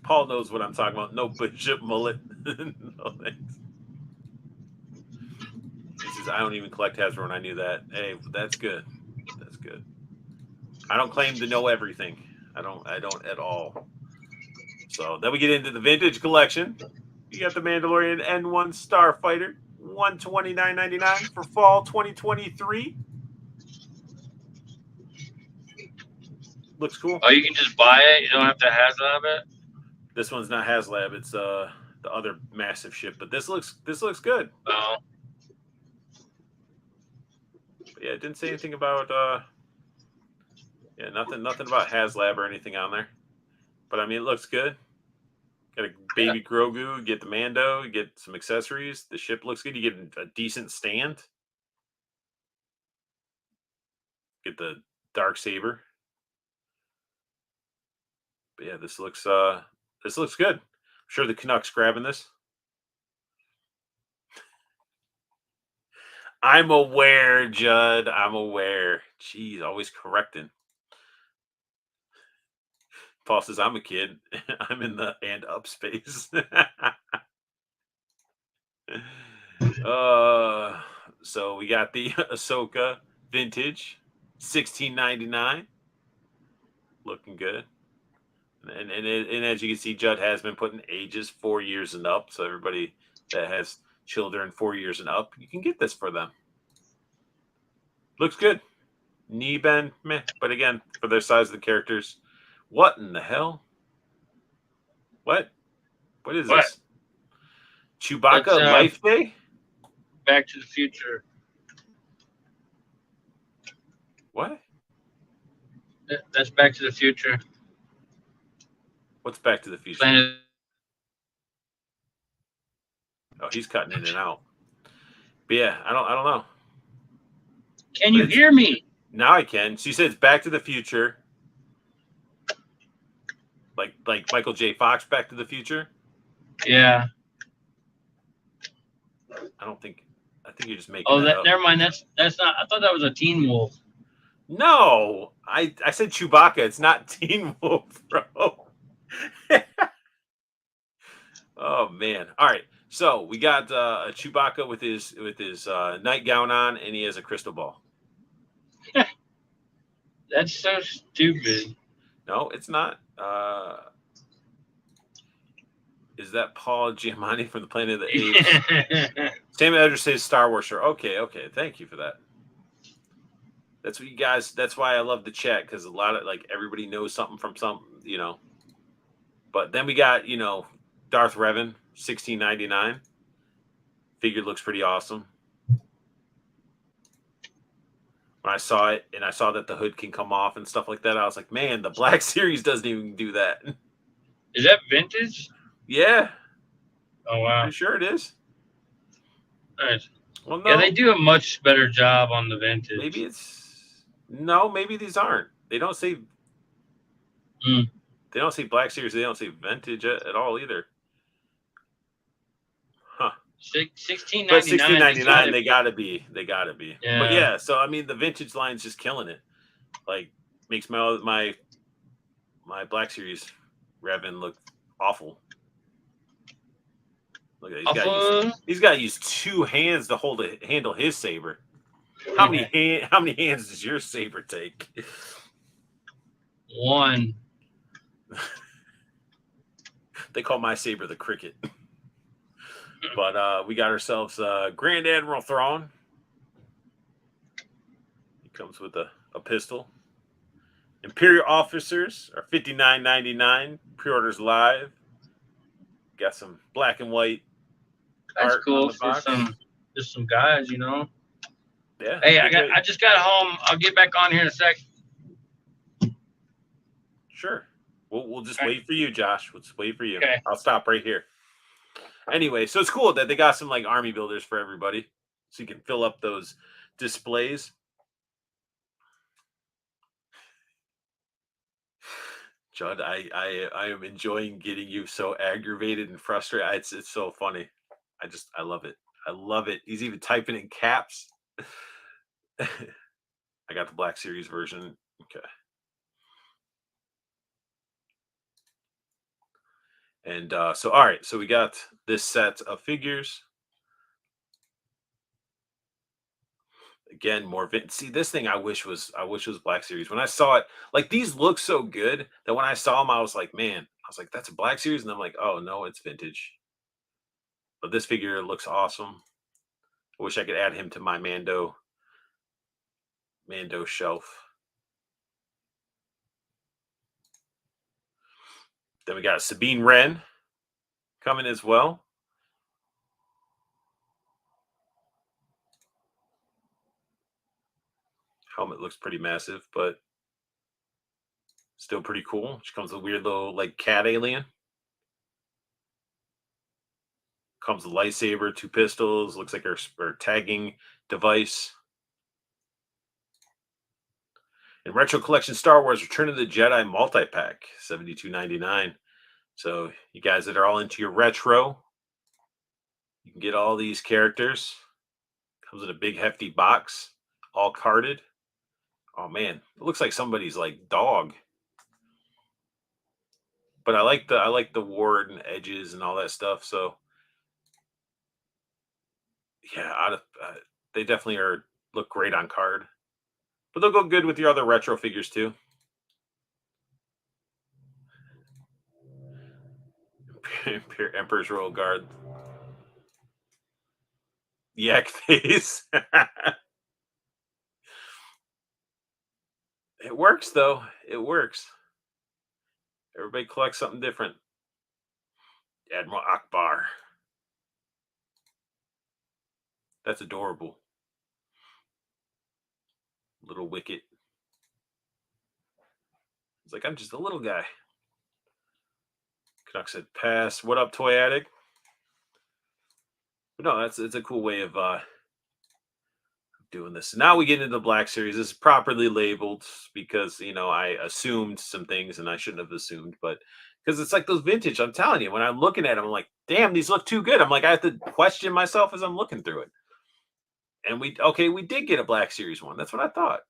Paul knows what I'm talking about. No bishop mullet. No thanks. He says I don't even collect Hasbro, and I knew that. Hey, that's good. That's good. I don't claim to know everything. I don't at all. So then we get into the vintage collection. You got the Mandalorian N1 Starfighter, $129.99 for fall 2023. Looks cool. Oh, you can just buy it. You don't have to HasLab it. This one's not HasLab. It's the other massive ship. But this looks good. Oh. But yeah, it didn't say anything about nothing about HasLab or anything on there. But I mean, it looks good. Got a baby Grogu. You get the Mando. You get some accessories. The ship looks good. You get a decent stand. Get the Darksaber. But yeah, this looks good. I'm sure the Canucks grabbing this. I'm aware, Judd. I'm aware. Jeez, always correcting. Paul says, I'm a kid. I'm in the and up space. So we got the Ahsoka vintage, $16.99. Looking good. And as you can see, Judd has been putting ages 4 years and up. So everybody that has children 4 years and up, you can get this for them. Looks good. Knee bend, meh. But again, for their size of the characters, what in the hell? What is this? Chewbacca Life Day? Back to the Future. What? That's Back to the Future. What's Back to the Future? Planet. Oh, he's cutting in and out. But yeah, I don't know. Can you hear me? Now I can. She says Back to the Future. Like Michael J. Fox, Back to the Future? Yeah. I think you're just making that up. Never mind. That's not. I thought that was a Teen Wolf. No, I said Chewbacca. It's not Teen Wolf, bro. Oh man! All right, so we got a Chewbacca with his nightgown on, and he has a crystal ball. That's so stupid. No, it's not. Is that Paul Giamatti from the Planet of the Apes? Same address says Star Wars shirt. Okay. Thank you for that. That's what you guys. That's why I love the chat, because a lot of everybody knows something from something. But then we got Darth Revan, 1699. Figure looks pretty awesome. When I saw it and I saw that the hood can come off and stuff like that, I was like, man, the Black Series doesn't even do that. Is that vintage? Yeah. Oh wow. Pretty sure it is. Nice. Well, no. Yeah, they do a much better job on the vintage. Maybe these aren't. They don't say. They don't say Black Series. They don't say vintage at all either. Huh. 1699. But 1699, they gotta be. Yeah. But yeah, so I mean, the vintage line's just killing it. Like, makes my Black Series Revan look awful. Look at he's got to use 2 hands to handle his saber. How many hands does your saber take? 1. They call my saber the cricket. But we got ourselves Grand Admiral Thrawn. He comes with a pistol. Imperial officers are $59.99. Pre-orders live. Got some black and white. That's art cool on the for box. some guys, Yeah. Hey, I just got home. I'll get back on here in a sec. Sure. We'll just wait for you, Josh. We'll just wait for you. Okay. I'll stop right here. Anyway, so it's cool that they got some army builders for everybody, so you can fill up those displays. Judd, I am enjoying getting you so aggravated and frustrated. It's so funny. I love it. I love it. He's even typing in caps. I got the Black Series version. Okay. And so, all right. So we got this set of figures. Again, more see this thing. I wish was Black Series. When I saw it, these look so good that when I saw them, I was like, man, that's a Black Series, and I'm like, oh no, it's vintage. But this figure looks awesome. I wish I could add him to my Mando shelf. Then we got Sabine Wren coming as well. Helmet looks pretty massive, but still pretty cool. She comes with a weird little cat alien. Comes with a lightsaber, 2 pistols. Looks like her tagging device. And Retro Collection Star Wars Return of the Jedi multi-pack, $72.99. So you guys that are all into your retro, you can get all these characters. Comes in a big hefty box, all carded. Oh man, it looks like somebody's dog. But I like the ward and edges and all that stuff. So yeah, they definitely look great on card. But they'll go good with your other retro figures too. Emperor's Royal Guard. Yak face. It works though. It works. Everybody collects something different. Admiral Akbar. That's adorable. Little Wicket. It's like, I'm just a little guy. Canuck said pass. What up, Toy Addict? But no, it's a cool way of doing this. Now we get into the Black Series. This is properly labeled because I assumed some things and I shouldn't have assumed, but because it's like those vintage. I'm telling you, when I'm looking at them, I'm like, damn, these look too good. I'm like, I have to question myself as I'm looking through it. And we did get a Black Series one. That's what I thought.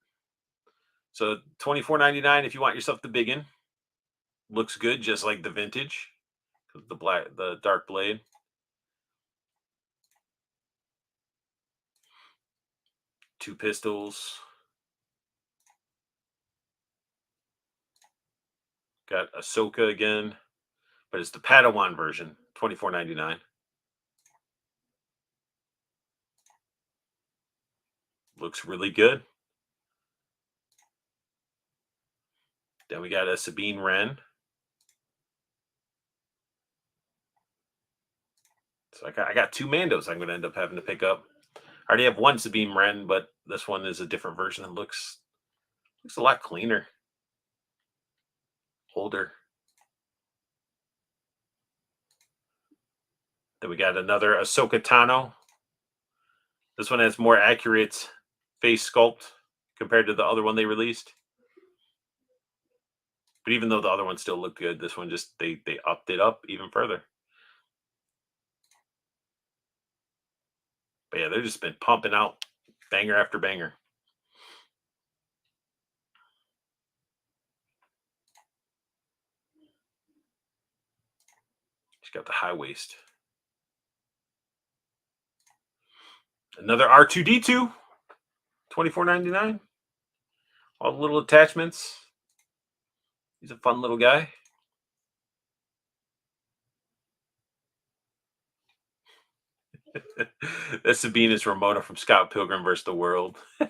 So $24.99 if you want yourself the big one. Looks good, just like the vintage. The dark blade. Two pistols. Got Ahsoka again, but it's the Padawan version, $24.99. Looks really good. Then we got a Sabine Wren. So I got 2 Mandos I'm going to end up having to pick up. I already have 1 Sabine Wren, but this one is a different version. It looks a lot cleaner. Older. Then we got another Ahsoka Tano. This one has more accurate face sculpt compared to the other one they released. But even though the other one still looked good, this one just they upped it up even further. But yeah, they've just been pumping out banger after banger. She's got the high waist. Another R2D2, $24.99. All the little attachments. He's a fun little guy. That's Sabine is Ramona from Scott Pilgrim vs. the World. But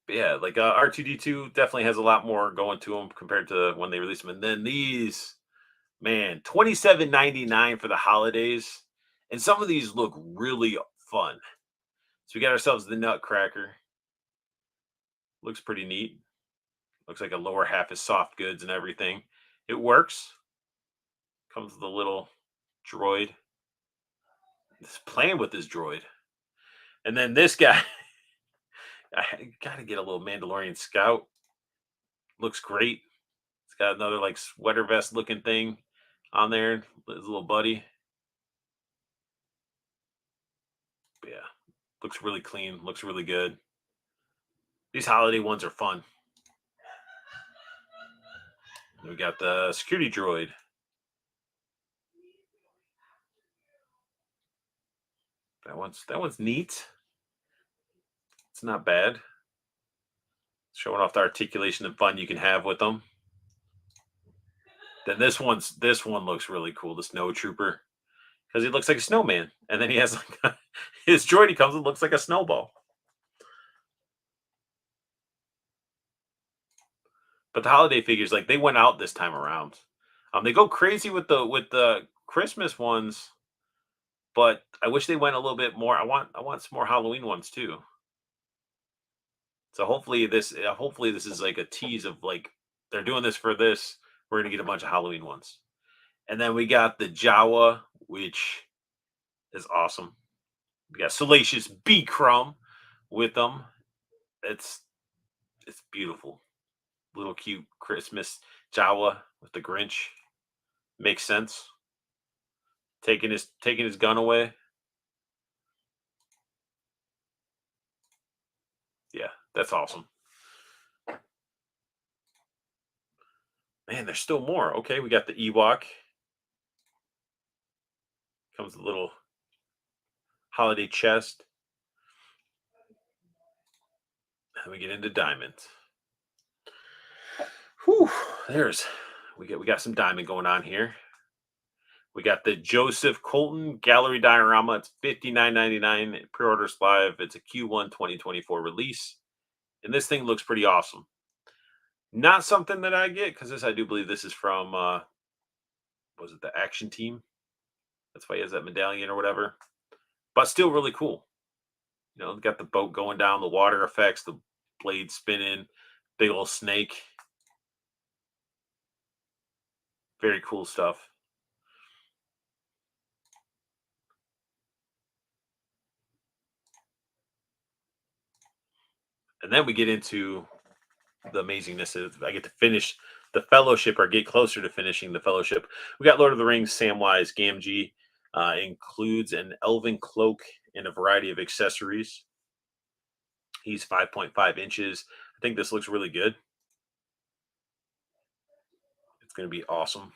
yeah, like R2D2 definitely has a lot more going to him compared to when they released them. And then these, man, $27.99 for the holidays. And some of these look really fun. So we got ourselves the Nutcracker. Looks pretty neat. Looks like a lower half is soft goods and everything. It works. Comes with a little droid. Just playing with this droid. And then this guy. I gotta get a little Mandalorian Scout. Looks great. It's got another like sweater vest looking thing on there. His little buddy. But yeah, looks really clean. Looks really good. These holiday ones are fun. We got the security droid. That one's neat. It's not bad. Showing off the articulation and fun you can have with them. Then this one looks really cool. The snow trooper, because he looks like a snowman, and then he has like his droid. He comes and looks like a snowball. But the holiday figures, like they went out this time around. They go crazy with the Christmas ones, but I wish they went a little bit more. I want some more Halloween ones too. So hopefully this is like a tease of like they're doing this for this. We're gonna get a bunch of Halloween ones, and then we got the Jawa, which is awesome. We got Salacious B Crumb with them. It's beautiful, little cute Christmas Jawa with the Grinch. Makes sense. Taking his gun away. Yeah, that's awesome. Man, there's still more. Okay, we got the Ewok. Comes with a little holiday chest. And we get into diamonds. Whew, we got some diamond going on here. We got the Joseph Colton Gallery Diorama. It's $59.99. Pre-orders live. It's a Q1 2024 release. And this thing looks pretty awesome. Not something that I get, because I do believe this is from was it the Action Team? That's why he has that medallion or whatever. But still really cool. You know, got the boat going down, the water effects, the blade spinning, big old snake. Very cool stuff. And then we get into the amazingness of I get to finish the Fellowship or get closer to finishing the Fellowship. We got Lord of the Rings, Samwise Gamgee. Includes an elven cloak and a variety of accessories. He's 5.5 inches. I think this looks really good. It's going to be awesome.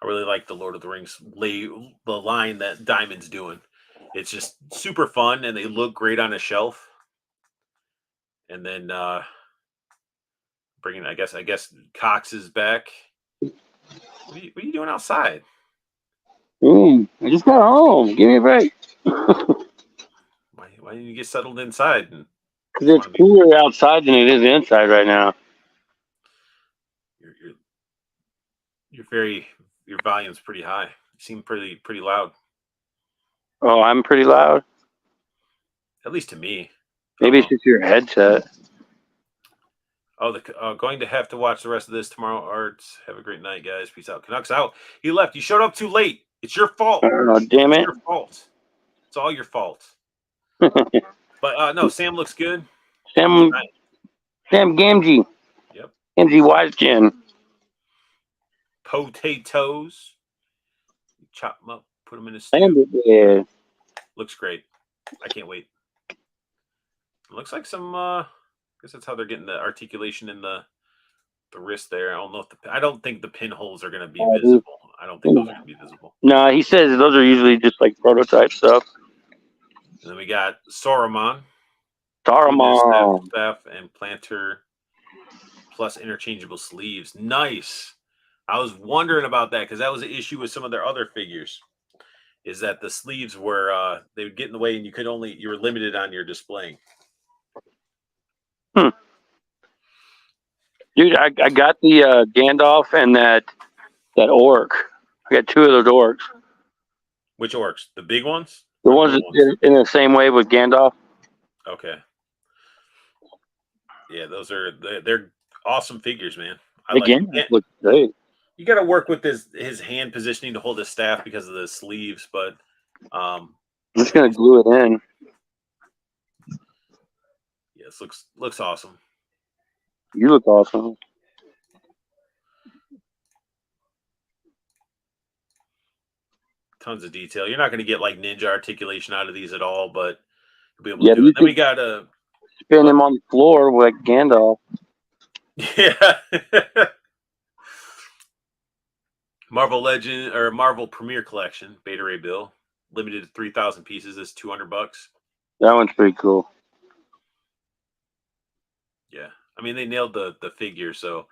I really like the Lord of the Rings the line that Diamond's doing. It's just super fun, and they look great on a shelf. And then bringing, I guess Cox is back. What are you doing outside? I just got home. Give me a break. Why didn't you get settled inside? And Because it's cooler outside than it is inside right now. your volume's pretty high. You seem pretty loud, Oh, I'm pretty loud. at least to me. Maybe it's just your headset. Going to have to watch the rest of this tomorrow. Arts. Have a great night, guys. Peace out. Canucks out. He left. You showed up too late. It's your fault. Oh, damn It's it. your fault. It's all your fault. But no, Sam looks good. Sam Gamgee. Yep. Gamgee Wisegen. Potatoes. Chop them up. Put them in a stew. Yeah. Looks great. I can't wait. It looks like some. I guess that's how they're getting the articulation in the wrist there. I don't think the pinholes are going to be visible. I don't think those are going to be visible. No, he says those are usually just like prototype stuff. And then we got Saruman. Staff and planter plus interchangeable sleeves. Nice. I was wondering about that because that was an issue with some of their other figures. Is that the sleeves were they would get in the way and you were limited on your displaying. Dude, I got the Gandalf and that orc. I got two of those orcs. Which orcs? The big ones? The ones in the same way with Gandalf. Okay. Yeah, they're awesome figures, man. Gandalf looks great. You got to work with his hand positioning to hold his staff because of the sleeves, but I'm just gonna glue it in. Yes, looks awesome. You look awesome. Tons of detail. You're not going to get like ninja articulation out of these at all, but you'll be able to do it. Then we got to spin him on the floor like Gandalf. Yeah. Marvel Legend or Marvel Premier Collection, Beta Ray Bill, limited to 3,000 pieces. Is $200. That one's pretty cool. Yeah, I mean they nailed the figure, so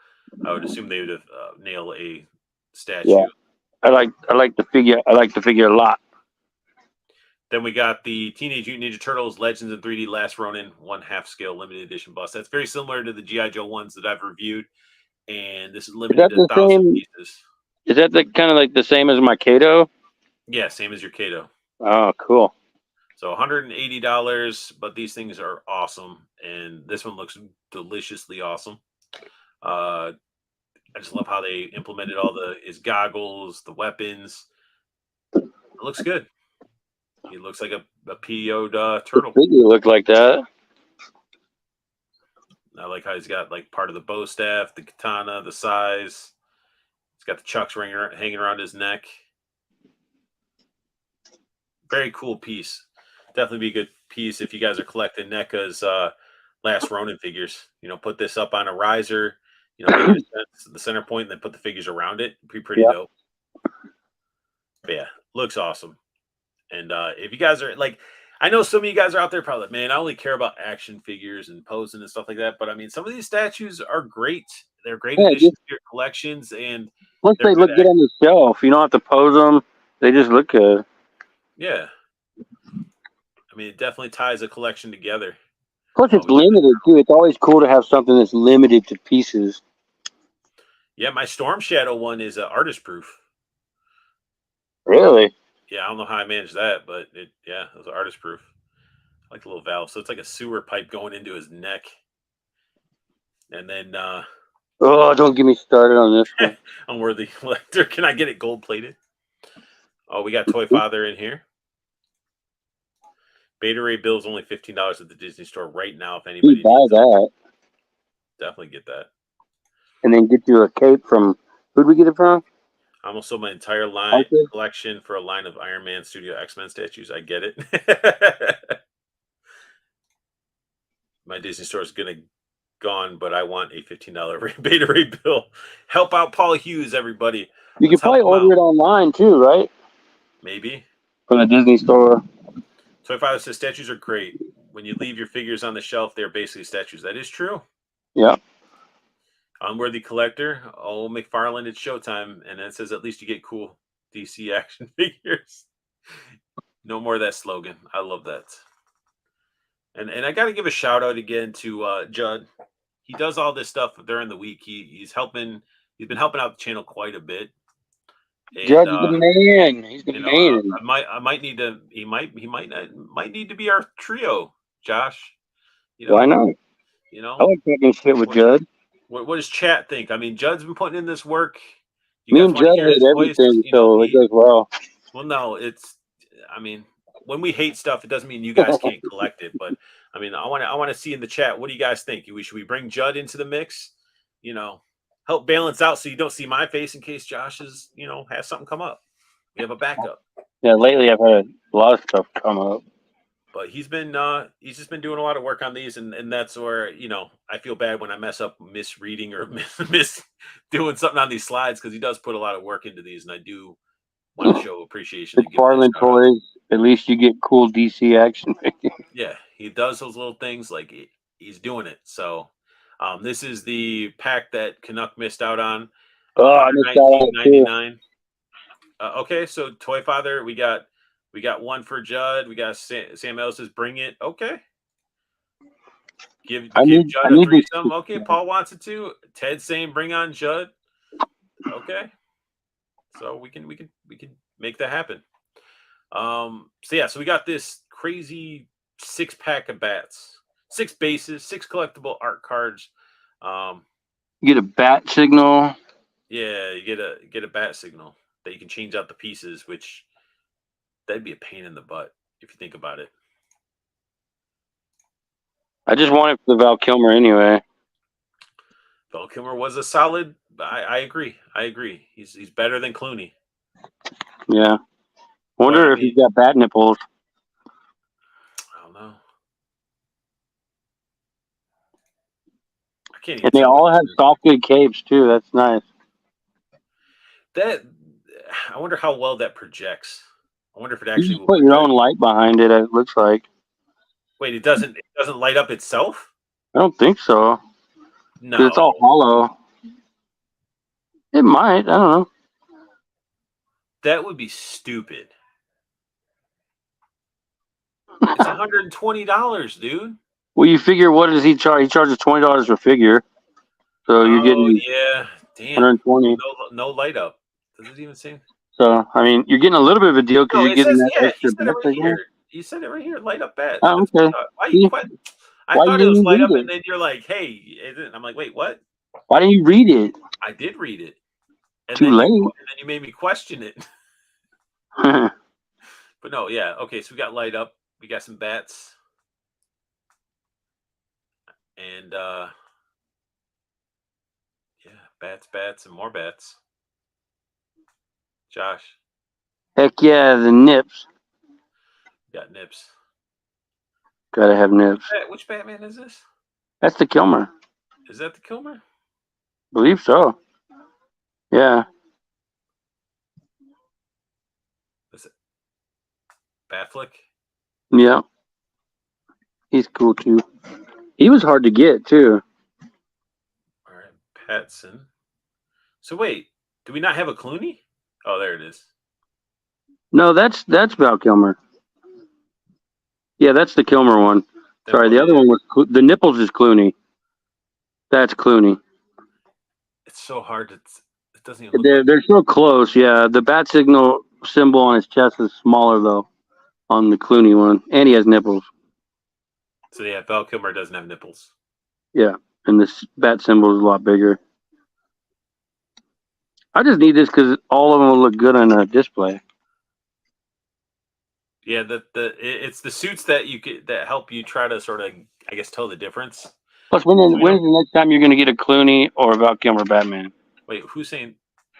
I would assume they would have nailed a statue. Yeah, I like the figure. I like the figure a lot. Then we got the Teenage Mutant Ninja Turtles Legends in 3D Last Ronin 1/2 scale limited edition bust. That's very similar to the G.I. Joe ones that I've reviewed, and this is limited to 1,000 pieces. Is that kind of like the same as my Kato? Yeah, same as your Kato. Oh, cool. So $180, but these things are awesome, and this one looks deliciously awesome. I just love how they implemented all his goggles, the weapons. It looks good. He looks like a PO'd turtle. Figure look like that. I like how he's got like part of the bow staff, the katana, the size. He's got the chucks hanging around his neck. Very cool piece. Definitely be a good piece if you guys are collecting NECA's Last Ronin figures. Put this up on a riser. Make it the center point, and then put the figures around it. Be pretty dope. But yeah, looks awesome. And if you guys are like, I know some of you guys are out there probably like, man, I only care about action figures and posing and stuff like that. But I mean, some of these statues are great. They're great additions to your collections, and once they look good on the shelf, you don't have to pose them. They just look good. Yeah. I mean, it definitely ties a collection together. Plus, it's limited too. It's always cool to have something that's limited to pieces. Yeah, my Storm Shadow one is artist proof. Really? Yeah, I don't know how I managed that, but it was artist proof. I like the little valve. So it's like a sewer pipe going into his neck. And then oh, don't get me started on this one. Unworthy collector. Can I get it gold plated? Oh, we got Toy Father in here. Beta Ray Bill is only $15 at the Disney store right now. If anybody buy that, definitely get that. And then get you a cape from who'd we get it from? I almost sold my entire line collection for a line of Iron Man Studio X-Men statues. I get it. My Disney store is gone, but I want a $15 Beta Ray Bill. Help out Paul Hughes, everybody. You can probably order it online too, right? Maybe. From the Disney store. Toy Father says statues are great. When you leave your figures on the shelf, they're basically statues. That is true. Yeah. Unworthy collector. Oh, McFarlane, it's showtime. And it says at least you get cool DC action figures. No more of that slogan. I love that. And I got to give a shout out again to Judd. He does all this stuff during the week. He's helping. He's been helping out the channel quite a bit. And, Judge is the man. He's the man. I might need to. He might need to be our trio, Josh. Why not? I like taking shit with Judd. What does chat think? I mean, Judd's been putting in this work. Me and Judd hate everything, so it goes well. Well, no, I mean, when we hate stuff, it doesn't mean you guys can't collect it. But I mean, I want to see in the chat. What do you guys think? Should we bring Judd into the mix? Help balance out so you don't see my face in case Josh has something come up. We have a backup. Yeah, lately I've had a lot of stuff come up. But he's just been doing a lot of work on these, and that's where I feel bad when I mess up misreading or miss doing something on these slides, because he does put a lot of work into these, and I do want to show appreciation. McFarlane Toys, at least you get cool DC action figures. Yeah, he does those little things, like he's doing it. So this is the pack that Canuck missed out on. Oh, I missed out on $19.99. Okay, so Toy Father, we got one for Judd. We got Sam Ellis's Bring It. Okay. Give Judd a threesome. Okay, Paul wants it too. Ted saying Bring on Judd. Okay. So we can make that happen. So we got this crazy 6-pack of bats. 6 bases, 6 collectible art cards. You get a bat signal. Yeah, you get a bat signal that you can change out the pieces, which that'd be a pain in the butt if you think about it. I just want it for the Val Kilmer anyway. Val Kilmer was a solid. I agree. He's better than Clooney. Yeah. Wonder if he's got bat nipples. I don't know. I can't. And they all have soft good capes too. That's nice. I wonder how well that projects. I wonder if it actually will put your own light behind it. It looks like. Wait, it doesn't light up itself? I don't think so. No, it's all hollow. It might. I don't know. That would be stupid. It's $120, dude. Well, you figure, what does he charge? He charges $20 a figure, so you're getting damn, 120. No light up. Does it even say? So I mean, you're getting a little bit of a deal because you're getting that extra bat signal. You said it right here. Light up bat. Oh, okay. I thought it was light up, and then you're like, "Hey," I'm like, "Wait, what?" Why didn't you read it? I did read it. And Too late. And then you made me question it. But no, yeah. Okay, so we got light up. We got some bats. And bats, and more bats. Josh. Heck yeah, the nips. Got nips. Gotta have nips. Which Batman is this? That's the Kilmer. Is that the Kilmer? Believe so. Yeah. Is it Batflick? Yeah. He's cool too. He was hard to get too. All right, Patson. So wait, do we not have a Clooney? Oh, there it is. No, that's Val Kilmer. Yeah, that's the Kilmer one. Sorry, the other one was the nipples is Clooney. That's Clooney. It's so hard. It doesn't even look they're so close. Yeah, the bat signal symbol on his chest is smaller though, on the Clooney one, and he has nipples. So yeah, Val Kilmer doesn't have nipples. Yeah, and this bat symbol is a lot bigger. I just need this because all of them will look good on a display. Yeah, it's the suits that that help you try to sort of, I guess, tell the difference. Plus, when's the next time you're going to get a Clooney or a Val Kilmer Batman? Wait, who's saying?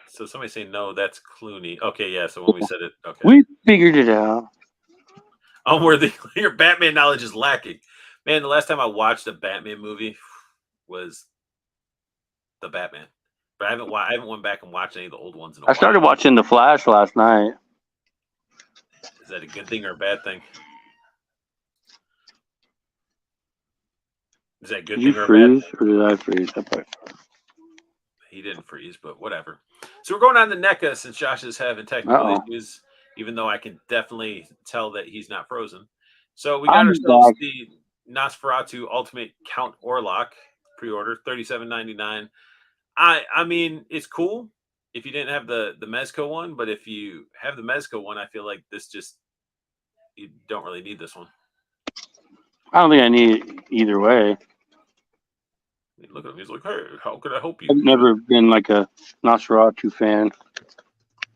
So somebody's saying no, that's Clooney. Okay, yeah. So when we said it, okay, we figured it out. Your Batman knowledge is lacking, man. The last time I watched a Batman movie was the Batman, but I haven't went back and watched any of the old ones in a while. I started watching The Flash last night. Is that a good thing or a bad thing? Is that a good thing or a bad thing? Or did I freeze? he didn't freeze, but whatever. So we're going on to NECA since Josh is having technical issues, even though I can definitely tell that he's not frozen. So we got ourselves the Nosferatu Ultimate Count Orlok pre-order, $37.99. I mean, it's cool if you didn't have the Mezco one, but if you have the Mezco one, I feel like this just, you don't really need this one. I don't think I need it either way. I mean, look at him. He's like, hey, how could I help you? I've never been like a Nosferatu fan.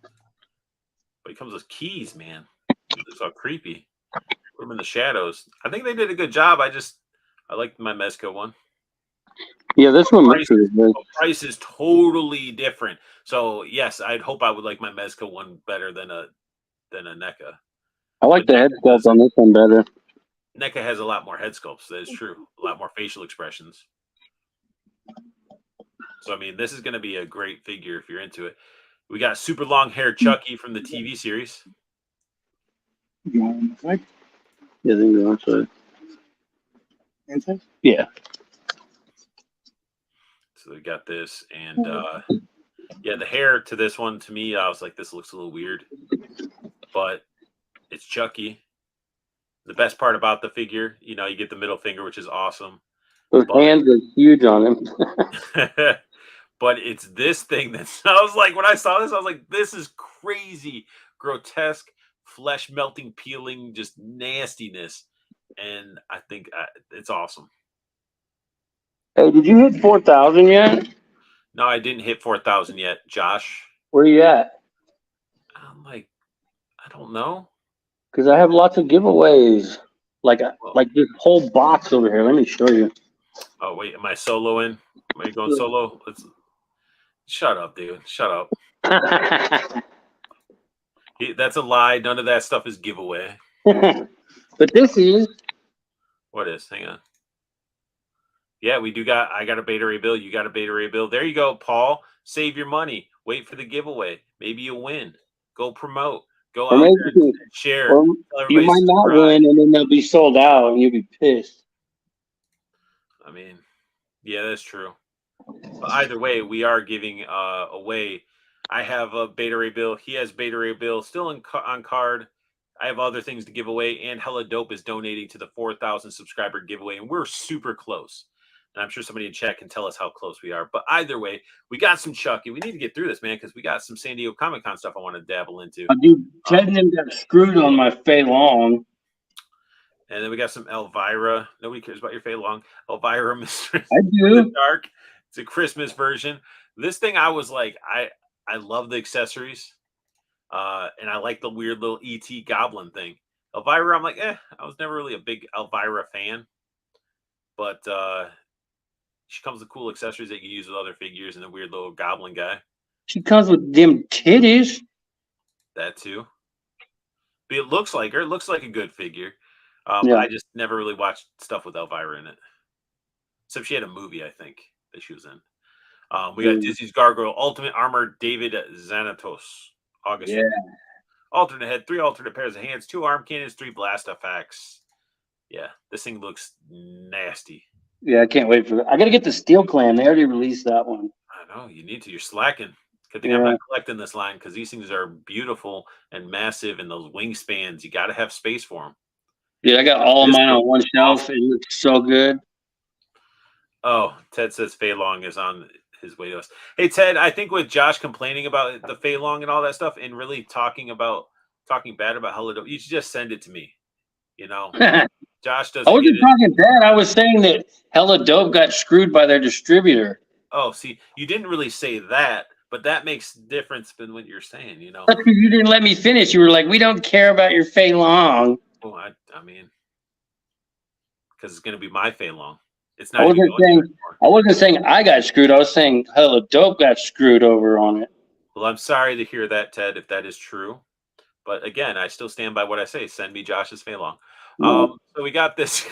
But he comes with keys, man. It's all creepy. Put him in the shadows. I think they did a good job. I like my Mezco one. Yeah, this one price is totally different. So yes, I'd hope I would like my Mezco one better than a NECA. I like the head sculpt on this one better. NECA has a lot more head sculpts. That is true. A lot more facial expressions. So I mean, this is going to be a great figure if you're into it. We got super long hair Chucky from the TV series. Yeah, they go outside. Inside? Yeah. So we got this, and yeah, the hair to this one, to me, I was like, this looks a little weird, but it's Chucky. The best part about the figure, you get the middle finger, which is awesome. Those hands are huge on him. But it's this thing that's, I was like, when I saw this, I was like, this is crazy, grotesque, flesh melting, peeling, just nastiness. And I think it's awesome. Hey, did you hit 4,000 yet? No, I didn't hit 4,000 yet, Josh. Where you at? I'm like, I don't know. Because I have lots of giveaways. Like this whole box over here. Let me show you. Oh, wait, am I soloing? Am I going solo? Shut up, dude. Shut up. That's a lie. None of that stuff is giveaway. But this is. What is? Hang on. Yeah, I got a Beta Ray bill. You got a Beta Ray bill. There you go, Paul. Save your money. Wait for the giveaway. Maybe you'll win. Go promote. Go out there and share. You might not win, and then they'll be sold out, and you'll be pissed. I mean, yeah, that's true. But either way, we are giving away. I have a Beta Ray bill. He has Beta Ray bill still on card. I have other things to give away, and Hella Dope is donating to the 4,000 subscriber giveaway, and we're super close. And I'm sure somebody in chat can tell us how close we are. But either way, we got some Chucky. We need to get through this, man, because we got some San Diego Comic-Con stuff I want to dabble into. Dude, Ted got screwed on my Fei Long. And then we got some Elvira. Nobody cares about your Fei Long. Elvira Mistress. I do. In the Dark. It's a Christmas version. This thing, I was like, I love the accessories. And I like the weird little ET goblin thing. Elvira, I'm like, I was never really a big Elvira fan. But she comes with cool accessories that you use with other figures and a weird little goblin guy. She comes with them titties. That too. But it looks like her. It looks like a good figure. Yeah. I just never really watched stuff with Elvira in it. Except she had a movie, I think, that she was in. We got Disney's Gargoyle Ultimate Armor David Xanatos. August. Yeah. Alternate head, 3 alternate pairs of hands, 2 arm cannons, 3 blast effects. Yeah, this thing looks nasty. Yeah, I can't wait for that. I got to get the Steel Clan. They already released that one. I know, you need to. You're slacking. Good thing I'm not collecting this line because these things are beautiful and massive, and those wingspans, you got to have space for them. Yeah, I got all of mine on one shelf. It looks so good. Oh, Ted says Fei Long is on his way to us. Hey, Ted, I think with Josh complaining about the Fei Long and all that stuff and really talking bad about Hello Dope, you should just send it to me. Josh doesn't. I wasn't talking bad. I was saying that Hella Dope got screwed by their distributor. Oh, see, you didn't really say that, but that makes difference in what you're saying, That's because you didn't let me finish. You were like, we don't care about your Fei Long. Well, I mean, because it's going to be my Fei Long. It's not. I wasn't saying I got screwed. I was saying Hella Dope got screwed over on it. Well, I'm sorry to hear that, Ted, if that is true. But again, I still stand by what I say. Send me Josh's Fei Long. So we got this.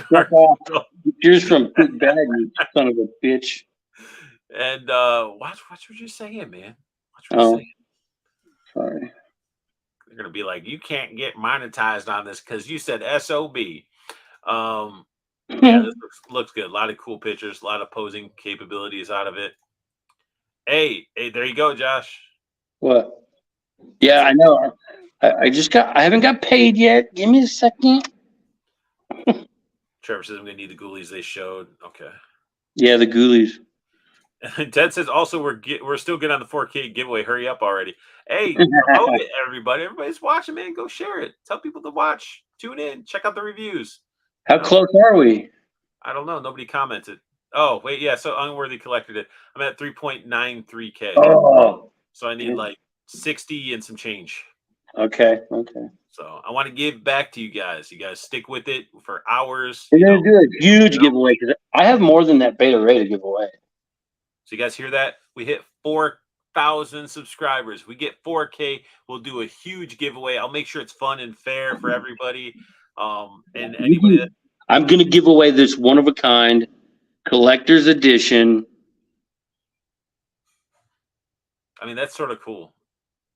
Here's from Big Bag, you son of a bitch. And watch what you're saying, man. Watch what you're saying. Sorry. They're gonna be like, you can't get monetized on this because you said SOB. Yeah, this looks good. A lot of cool pictures, a lot of posing capabilities out of it. Hey, there you go, Josh. What? Yeah, I know. I haven't got paid yet. Give me a second. Trevor says I'm gonna need the ghoulies they showed. Okay. Yeah, the ghoulies. And Ted says also we're still good on the 4K giveaway. Hurry up already. Hey, promote it, everybody. Everybody's watching, man. Go share it. Tell people to watch. Tune in. Check out the reviews. How close are we? I don't know. Nobody commented. Oh, wait, yeah. So Unworthy collected it. I'm at 3.93K. Oh, So I need like 60 and some change. okay. So I want to give back to you guys. You guys stick with it for hours. We're gonna do a huge giveaway because I have more than that Beta Ray to give away. So you guys hear that? We hit 4,000 subscribers. We get 4K. We'll do a huge giveaway. I'll make sure it's fun and fair for everybody. And anybody that I'm gonna give away this one of a kind collector's edition. I mean, that's sort of cool.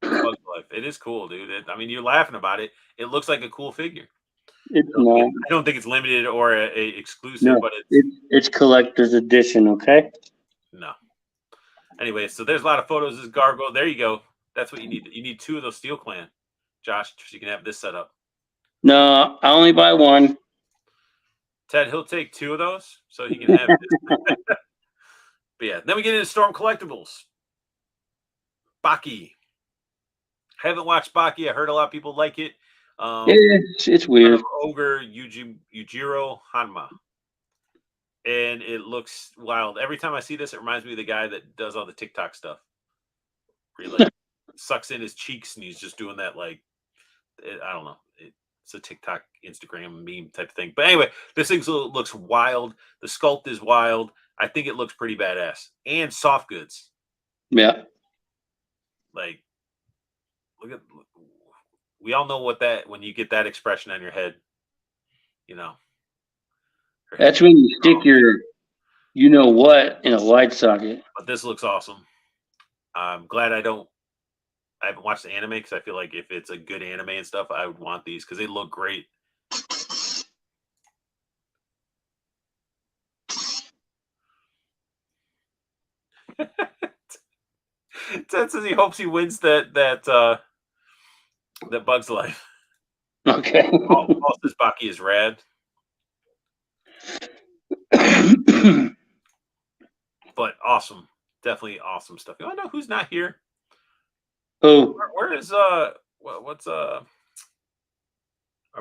Bug's Life. It is cool, dude. I mean, you're laughing about it. It looks like a cool figure. It's not. I don't think it's limited or a exclusive, No, but it's collector's edition. Okay. no. Anyway, so there's a lot of photos of this gargoyle. There you go. That's what you need. You need 2 of those Steel Clan, Josh, so you can have this set up. No, I only buy one. Ted, he'll take 2 of those so he can have this. But yeah, then we get into Storm Collectibles. Baki. I haven't watched Baki. I heard a lot of people like it. It's weird. Ogre Yujiro Hanma. And it looks wild. Every time I see this, it reminds me of the guy that does all the TikTok stuff. Where he like sucks in his cheeks and he's just doing that I don't know. It's a TikTok, Instagram meme type thing. But anyway, this thing looks wild. The sculpt is wild. I think it looks pretty badass. And soft goods. Yeah. Like, we all know when you get that expression on your head, you know. That's when you stick your, you know what, in a light socket. But this looks awesome. I'm glad I haven't watched the anime because I feel like if it's a good anime and stuff, I would want these because they look great. Ted says he hopes he wins that Bug's Life. Okay. Paul says Baki is rad. But awesome. Definitely awesome stuff. You want to know who's not here? Oh. Where is what's our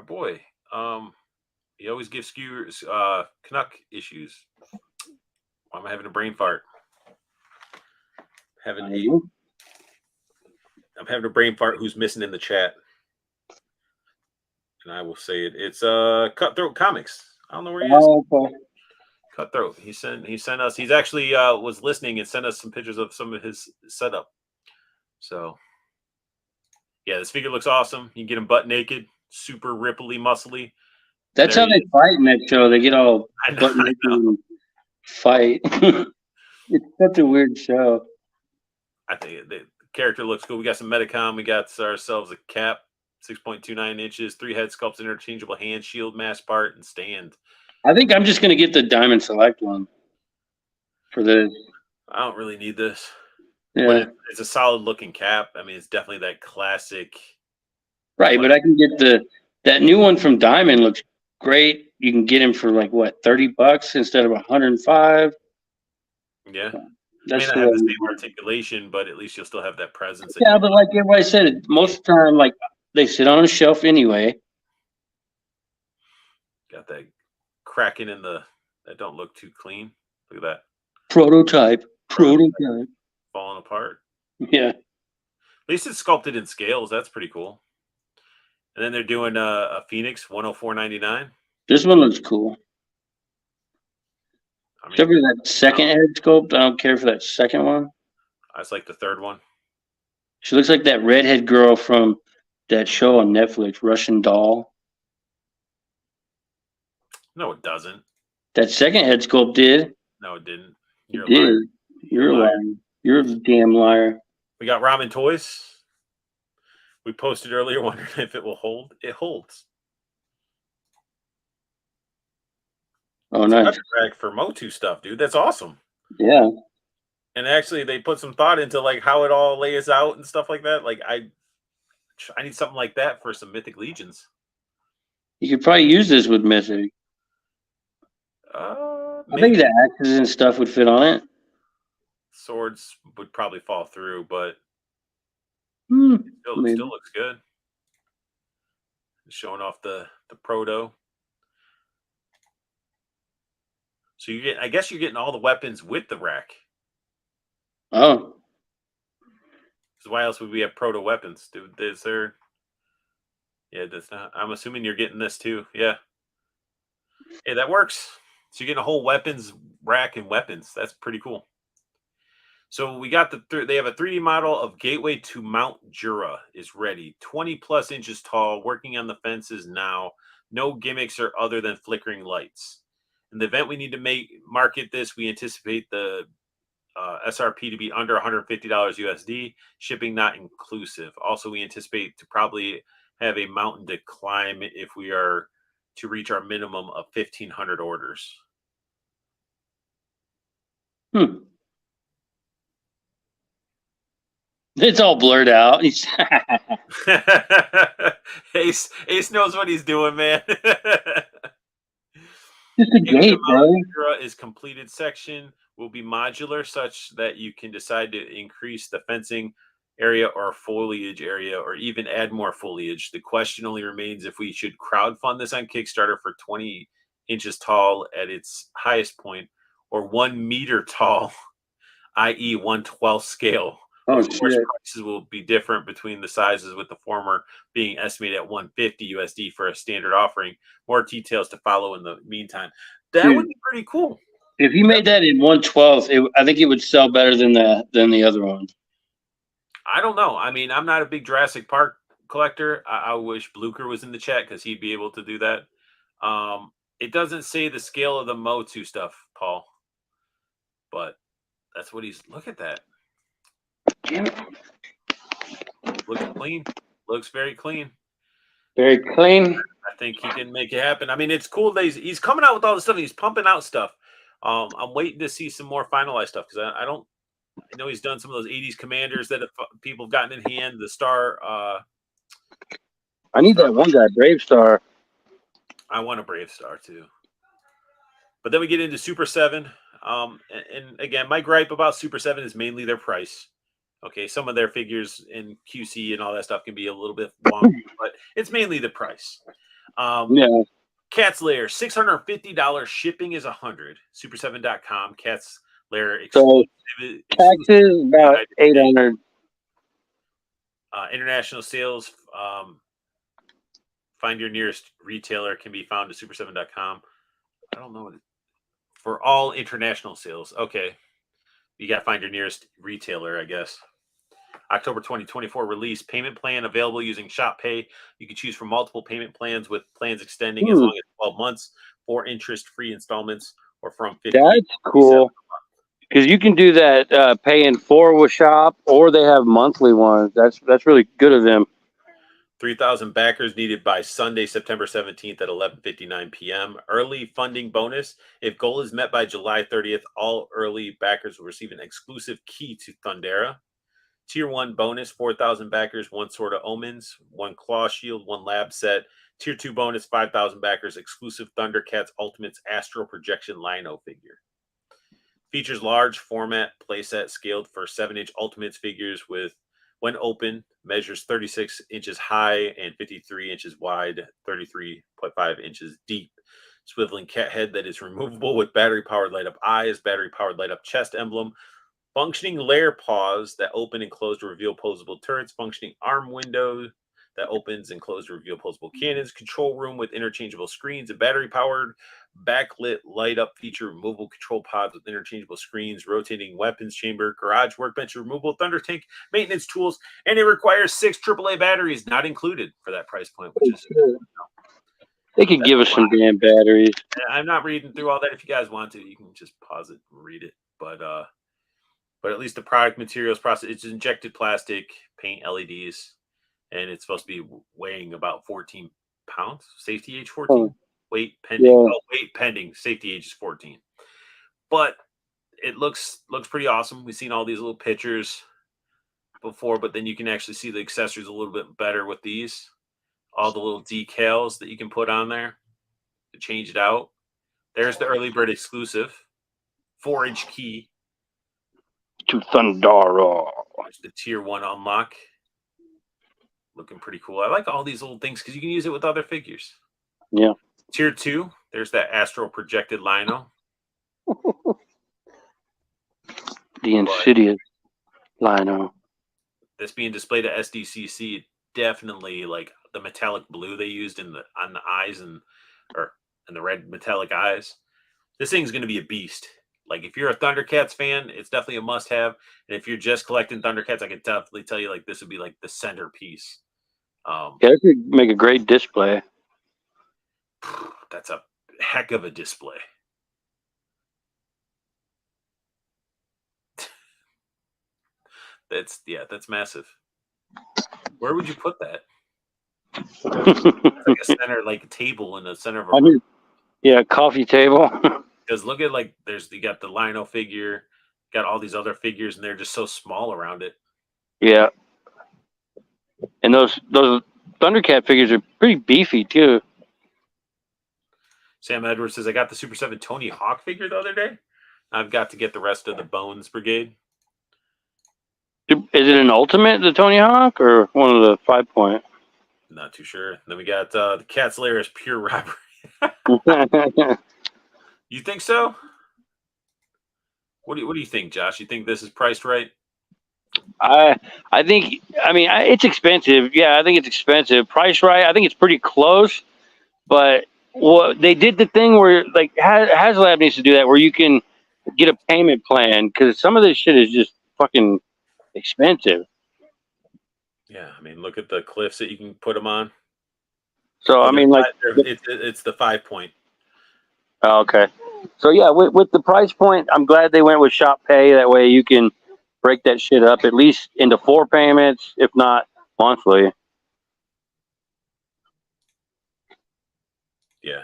boy? He always gives skewers Canuck issues. Why am I having a brain fart? I'm having a brain fart. Who's missing in the chat? And I will say it. It's Cutthroat Comics. I don't know where he is. Oh, okay. Cutthroat. He sent us. He's actually was listening and sent us some pictures of some of his setup. So yeah, this figure looks awesome. You can get him butt naked, super ripply, muscly. That's how they fight in that show. They get all butt naked and fight. It's such a weird show. I think the character looks cool. We got some Metacom. We got ourselves a cap, 6.29 inches, 3 head sculpts, interchangeable hand, shield, mass part, and stand. I think I'm just going to get the Diamond Select one for this. I don't really need this. Yeah. But it's a solid looking cap. I mean, it's definitely that classic. Right, but I can get that new one from Diamond looks great. You can get him for like what, $30 instead of $105. Yeah. That's may not have the same articulation, but at least you'll still have that presence. Yeah, but like everybody said, most of the time, like they sit on a shelf anyway. Got that cracking in that don't look too clean. Look at that. Prototype. Falling apart. Yeah. At least it's sculpted in scales. That's pretty cool. And then they're doing a Phoenix 104.99. This one looks cool. I mean, except for that second head sculpt, I don't care for that second one. I just like the third one. She looks like that redhead girl from that show on Netflix, Russian Doll. No, it doesn't. That second head sculpt did. No, it didn't. You're a liar. You're a liar. You're a damn liar. We got Ramen Toys. We posted earlier wondering if it will hold. It holds. Oh, nice. Rack for Motu stuff, dude. That's awesome. Yeah. And actually, they put some thought into like how it all lays out and stuff like that. Like I need something like that for some Mythic Legions. You could probably use this with Mythic. I think Maybe the axes and stuff would fit on it. swords would probably fall through, but Maybe. it still looks good. Showing off the proto. So I guess you're getting all the weapons with the rack. Oh. Because why else would we have proto weapons? Dude, is there? Yeah, that's not. I'm assuming you're getting this too. Yeah. Hey, that works. So you're getting a whole weapons rack and weapons. That's pretty cool. So we got they have a 3D model of Gateway to Mount Jura is ready. 20 plus inches tall, working on the fences now. No gimmicks or other than flickering lights. In the event we need to market this, we anticipate the SRP to be under $150 USD, shipping not inclusive. Also, we anticipate to probably have a mountain to climb if we are to reach our minimum of 1,500 orders. It's all blurred out. Ace knows what he's doing, man. Just a gate, bro. Is completed section will be modular such that you can decide to increase the fencing area or foliage area or even add more foliage. The question only remains if we should crowdfund this on Kickstarter for 20 inches tall at its highest point or 1 meter tall, i.e. 1/12 scale. Of course, prices will be different between the sizes, with the former being estimated at 150 USD for a standard offering. More details to follow in the meantime. That would be pretty cool. If you made that in 1/12, I think it would sell better than the other one. I don't know. I mean, I'm not a big Jurassic Park collector. I wish Blucher was in the chat because he'd be able to do that. It doesn't say the scale of the Motu stuff, Paul, but that's what he's. Look at that. Looks clean. Looks very clean. Very clean. I think he can make it happen. I mean, it's cool that he's coming out with all this stuff. He's pumping out stuff. I'm waiting to see some more finalized stuff because I know he's done some of those 80s commanders that people have gotten in hand. The Star. I need that one guy, Brave Star. I want a Brave Star too. But then we get into Super 7. And again, my gripe about Super 7 is mainly their price. Okay, some of their figures in QC and all that stuff can be a little bit wonky, but it's mainly the price. Cat's Lair, $650. Shipping is $100. Super7.com. Cat's Lair. So taxes about $800. International sales. Find your nearest retailer can be found at super7.com. I don't know for all international sales. Okay, you got to find your nearest retailer, I guess. October 2024 release. Payment plan available using Shop Pay. You can choose from multiple payment plans with plans extending as long as 12 months, 4 interest-free installments, or from 50. That's cool. Because you can do that pay in 4 with Shop, or they have monthly ones. That's really good of them. 3,000 backers needed by Sunday, September 17th at 11:59 p.m. Early funding bonus. If goal is met by July 30th, all early backers will receive an exclusive key to Thundera. Tier 1 bonus, 4,000 backers, 1 Sword of Omens, 1 Claw Shield, 1 Lab Set. Tier 2 bonus, 5,000 backers, exclusive Thundercats Ultimates Astral Projection Lino figure. Features large format playset scaled for 7-inch Ultimates figures with, when open, measures 36 inches high and 53 inches wide, 33.5 inches deep. Swiveling cat head that is removable with battery-powered light-up eyes, battery-powered light-up chest emblem, functioning lair paws that open and close to reveal posable turrets, functioning arm window that opens and closes to reveal posable cannons, control room with interchangeable screens, a battery-powered backlit light-up feature, removable control pods with interchangeable screens, rotating weapons chamber, garage workbench, removable thunder tank, maintenance tools, and it requires 6 AAA batteries, not included for that price point, which is... They could give us some damn batteries. I'm not reading through all that. If you guys want to, you can just pause it and read it. But at least the product materials process, it's injected plastic, paint, LEDs, and it's supposed to be weighing about 14 pounds. Safety age 14. Weight pending. Yeah. Oh, weight pending. Safety age is 14. But it looks pretty awesome. We've seen all these little pictures before, but then you can actually see the accessories a little bit better with these. All the little decals that you can put on there to change it out. There's the early bird exclusive 4-inch key. To Thundara. There's the tier 1 unlock. Looking pretty cool. I like all these little things because you can use it with other figures. Yeah. Tier 2, there's that astral projected Lino. The insidious Lino. This being displayed at SDCC, definitely like the metallic blue they used on the eyes and the red metallic eyes. This thing's going to be a beast. Like if you're a Thundercats fan, it's definitely a must-have. And if you're just collecting Thundercats, I can definitely tell you like this would be like the centerpiece. Yeah, it could make a great display. That's a heck of a display. That's massive. Where would you put that? Like a center, like a table in the center of a room. Yeah, coffee table. Because look at like you got the Lino figure, got all these other figures, and they're just so small around it. Yeah. And those Thundercat figures are pretty beefy too. Sam Edwards says, I got the Super 7 Tony Hawk figure the other day. I've got to get the rest of the Bones Brigade. Is it an Ultimate, the Tony Hawk, or one of the 5-point? Not too sure. Then we got the Cat's Lair is pure robbery. You think so? What do you think, Josh? You think this is priced right? I think, it's expensive. Yeah, I think it's expensive. Price right, I think it's pretty close. But they did the thing where, like, HasLab needs to do that, where you can get a payment plan, because some of this shit is just fucking expensive. Yeah, I mean, look at the cliffs that you can put them on. So, it's the 5-point. Oh, okay. So, yeah, with the price point, I'm glad they went with Shop Pay. That way you can break that shit up at least into 4 payments, if not monthly. Yeah.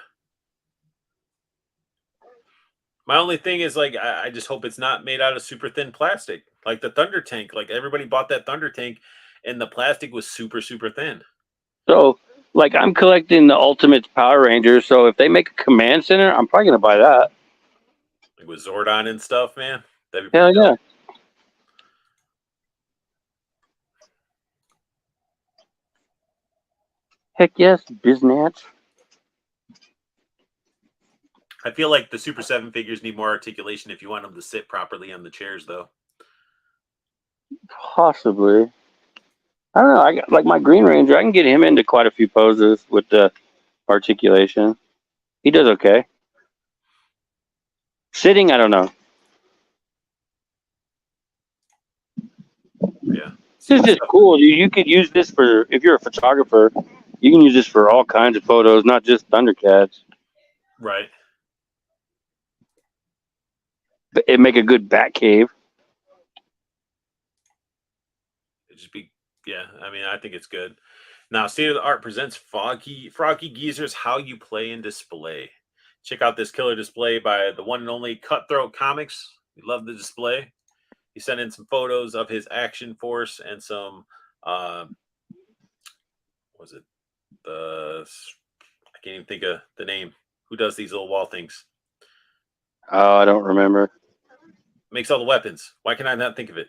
My only thing is, like, I just hope it's not made out of super thin plastic. Like the Thunder Tank. Like, everybody bought that Thunder Tank, and the plastic was super, super thin. So, like, I'm collecting the Ultimate Power Rangers, so if they make a command center, I'm probably going to buy that. Like with Zordon and stuff, man. That'd be Hell yeah. dope. Heck yes, Biznatch. I feel like the Super 7 figures need more articulation if you want them to sit properly on the chairs, though. Possibly. I don't know. I got, like, my Green Ranger, I can get him into quite a few poses with the articulation. He does okay. Sitting, I don't know. Yeah. This is just cool. You could use this for, if you're a photographer, you can use this for all kinds of photos, not just Thundercats. Right. It'd make a good bat cave. It'd just be, yeah, I mean, I think it's good. Now, State of the Art presents Froggy Geezer's How You Play and Display. Check out this killer display by the one and only Cutthroat Comics. We love the display. He sent in some photos of his Action Force and some, I can't even think of the name. Who does these little wall things? Oh, I don't remember. Makes all the weapons. Why can I not think of it?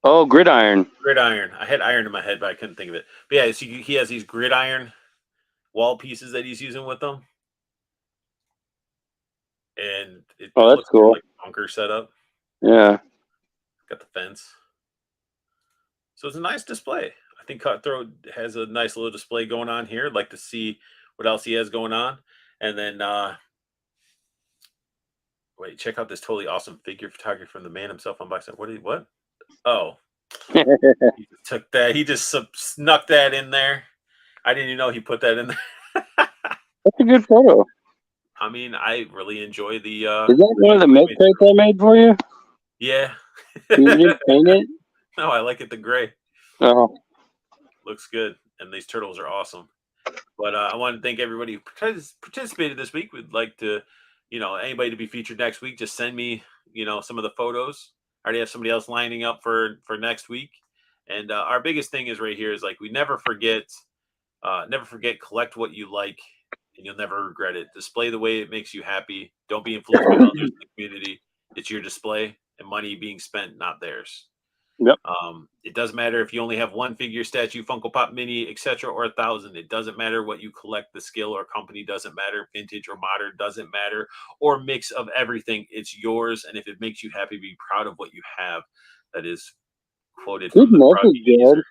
Oh, Gridiron. Gridiron. I had iron in my head, but I couldn't think of it. But yeah, so he has these Gridiron wall pieces that he's using with them. And it that's cool. Like a bunker setup. Yeah. Got the fence. So it's a nice display. I think Cutthroat has a nice little display going on here. I'd like to see what else he has going on. And then, wait, check out this totally awesome figure photography from the man himself on Black. What? Oh. He took that. He just snuck that in there. I didn't even know he put that in there. That's a good photo. I mean, I really enjoy the... Is that one of the milk crates I made for you? Yeah. You just paint it? No, I like it the gray. Oh. Looks good. And these turtles are awesome. But I want to thank everybody who participated this week. We'd like to, anybody to be featured next week, just send me some of the photos. I already have somebody else lining up for next week. And our biggest thing is right here is like we never forget, collect what you like, and you'll never regret it. Display the way it makes you happy. Don't be influenced by others in the community. It's your display and money being spent, not theirs. Yep. It doesn't matter if you only have one figure, statue, Funko Pop, mini, etc., or 1,000. It doesn't matter what you collect. The skill or company doesn't matter. Vintage or modern doesn't matter, or mix of everything. It's yours, and if it makes you happy, be proud of what you have. That is quoted from the Proud Geezer.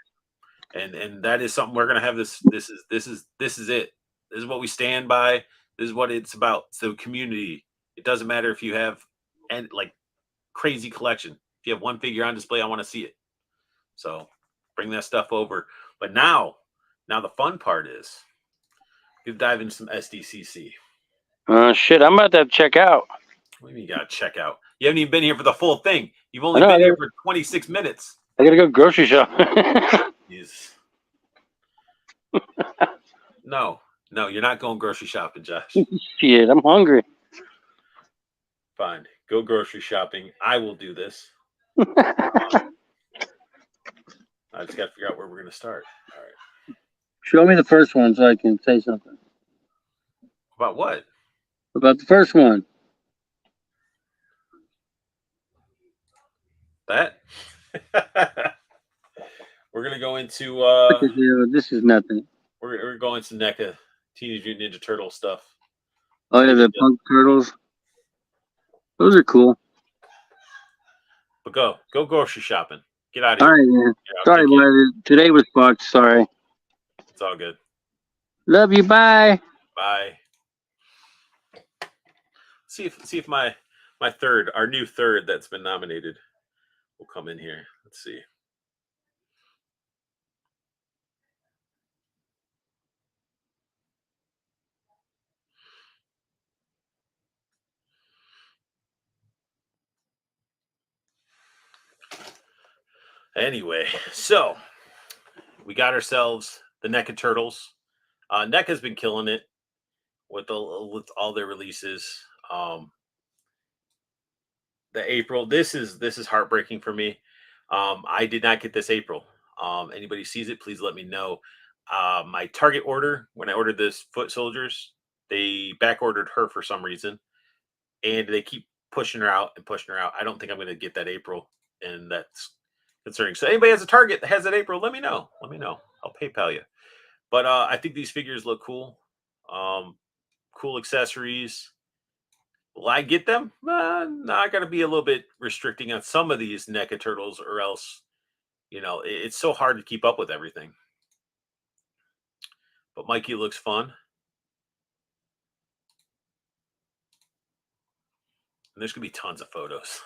And that is something we're gonna have. This is it. This is what we stand by. This is what it's about. So community. It doesn't matter if you have and like crazy collection. If you have one figure on display, I want to see it. So bring that stuff over. But now the fun part is you dive into some SDCC. Shit, I'm about to have to check out. What do you mean you gotta check out? You haven't even been here for the full thing. You've only been here for 26 minutes. I gotta go grocery shop. Jeez. No, you're not going grocery shopping, Josh. Shit, I'm hungry. Fine. Go grocery shopping. I will do this. I just got to figure out where we're going to start. All right. Show me the first one so I can say something. About what? About the first one. That? We're going to go into... this is nothing. We're going to NECA, Teenage Mutant Ninja Turtle stuff. Oh, yeah, the Punk Turtles. Those are cool. But go grocery shopping. Get out of here. All right, man. Sorry, but today was fucked. Sorry. It's all good. Love you. Bye. Bye. See if my third, our new third that's been nominated, will come in here. Let's see. Anyway, so we got ourselves the NECA Turtles. NECA's been killing it with all their releases. The April, this is heartbreaking for me. I did not get this April. Anybody sees it, please let me know. My Target order, when I ordered this Foot Soldiers, they back ordered her for some reason, and they keep pushing her out and pushing her out. I don't think I'm going to get that April, and that's concerning. So anybody has a Target that has that April, let me know. I'll PayPal you. But I think these figures look cool. Cool accessories. Will I get them? No, I got to be a little bit restricting on some of these NECA Turtles, or else, it's so hard to keep up with everything. But Mikey looks fun. And there's going to be tons of photos.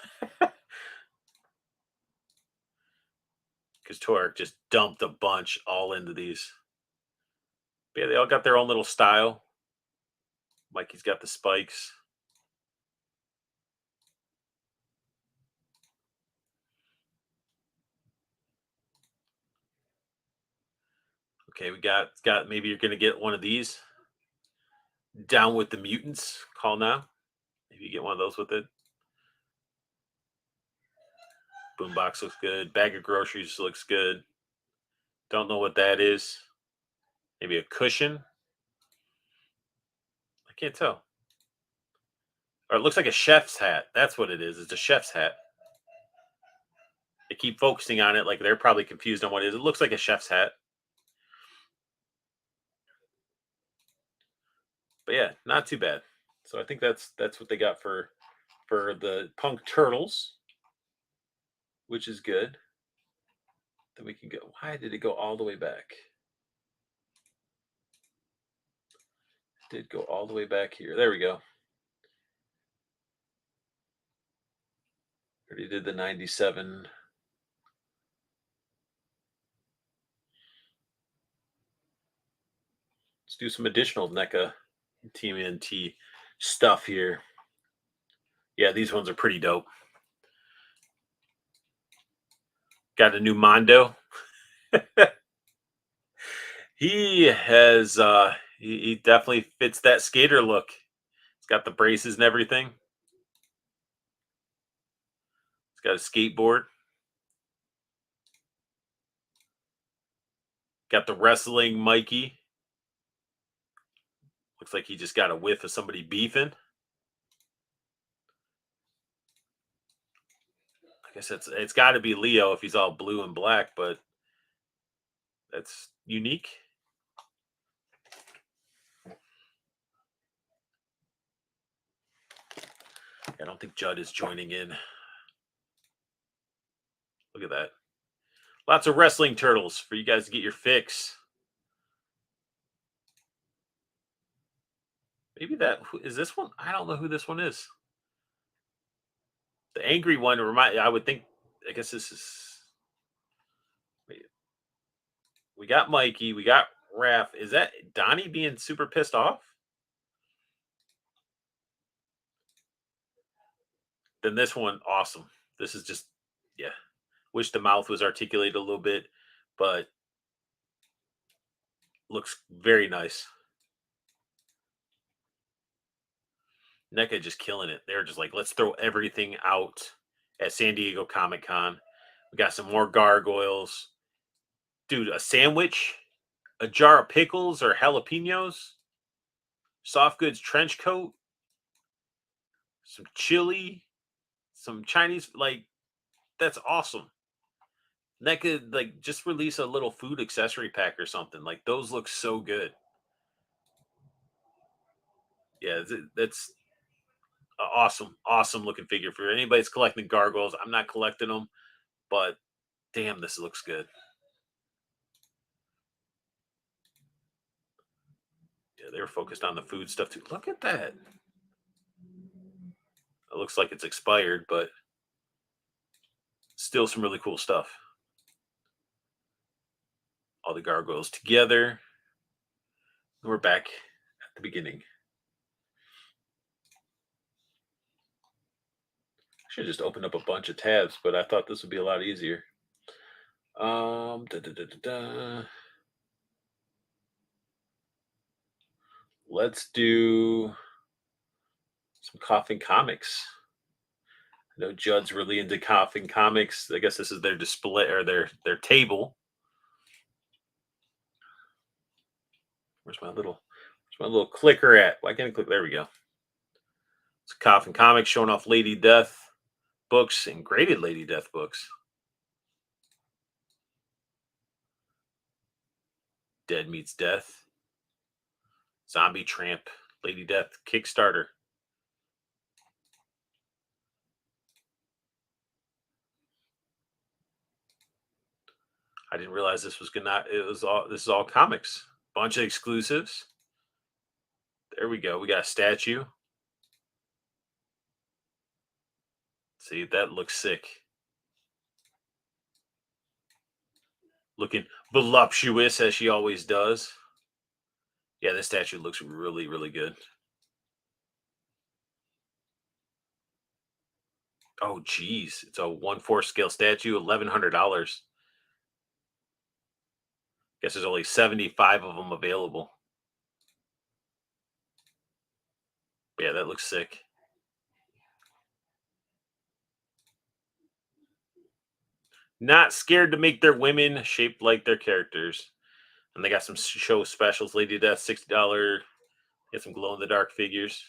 Because Torque just dumped a bunch all into these. But yeah, they all got their own little style. Mikey's got the spikes. Okay, we got maybe you're going to get one of these. Down with the Mutants. Call now. Maybe you get one of those with it. Boombox looks good. Bag of groceries looks good. Don't know what that is. Maybe a cushion. I can't tell. Or it looks like a chef's hat. That's what it is. It's a chef's hat. They keep focusing on it like they're probably confused on what it is. It looks like a chef's hat. But yeah, not too bad. So I think that's what they got for the Punk Turtles, which is good. Then we can go. Why did it go all the way back? It did go all the way back here. There we go. Already did the 97. Let's do some additional NECA TMNT stuff here. Yeah, these ones are pretty dope. Got a new Mondo. He has he definitely fits that skater look. He's got the braces and everything. He's got a skateboard. Got the wrestling Mikey. Looks like he just got a whiff of somebody beefing. I guess it's got to be Leo if he's all blue and black, but that's unique. I don't think Judd is joining in. Look at that. Lots of wrestling turtles for you guys to get your fix. Maybe that is this one. I don't know who this one is. The angry one I would think. I guess this is. We got Mikey. We got Raph. Is that Donnie being super pissed off? Then this one, awesome. This is just, yeah. Wish the mouth was articulated a little bit, but looks very nice. NECA just killing it. They're just like, let's throw everything out at San Diego Comic-Con. We got some more gargoyles. Dude, a sandwich, a jar of pickles or jalapenos, soft goods trench coat, some chili, some Chinese, like, that's awesome. NECA, like, just release a little food accessory pack or something. Like, those look so good. Yeah, that's awesome looking figure. For anybody's collecting gargoyles, I'm not collecting them, but damn, this looks good. Yeah, they were focused on the food stuff too. Look at that. It looks like it's expired, but still some really cool stuff. All the gargoyles together. We're back at the beginning. I should have just opened up a bunch of tabs, but I thought this would be a lot easier. Let's do some Coffin Comics. I know Judd's really into Coffin Comics. I guess this is their display or their table. Where's my little clicker at? Why can't I click? There we go. It's Coffin Comics showing off Lady Death books and graded Lady Death books. Dead Meets Death. Zombie Tramp. Lady Death Kickstarter. I didn't realize this was this is all comics. Bunch of exclusives. There we go. We got a statue. See, that looks sick. Looking voluptuous as she always does. Yeah, this statue looks really, really good. Oh, geez. It's a 1/4 scale statue, $1,100. Guess there's only 75 of them available. Yeah, that looks sick. Not scared to make their women shaped like their characters. And they got some show specials. Lady Death, $60. Get some glow in the dark figures.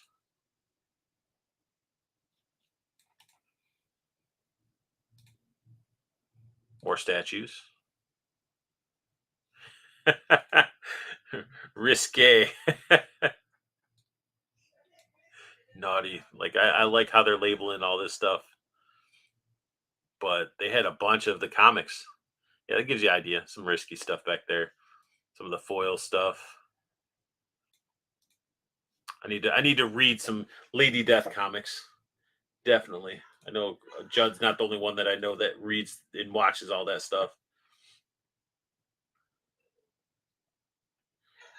More statues. Risque. Naughty. Like I like how they're labeling all this stuff. But they had a bunch of the comics. Yeah, that gives you an idea. Some risky stuff back there. Some of the foil stuff. I need to read some Lady Death comics. Definitely. I know Judd's not the only one that I know that reads and watches all that stuff.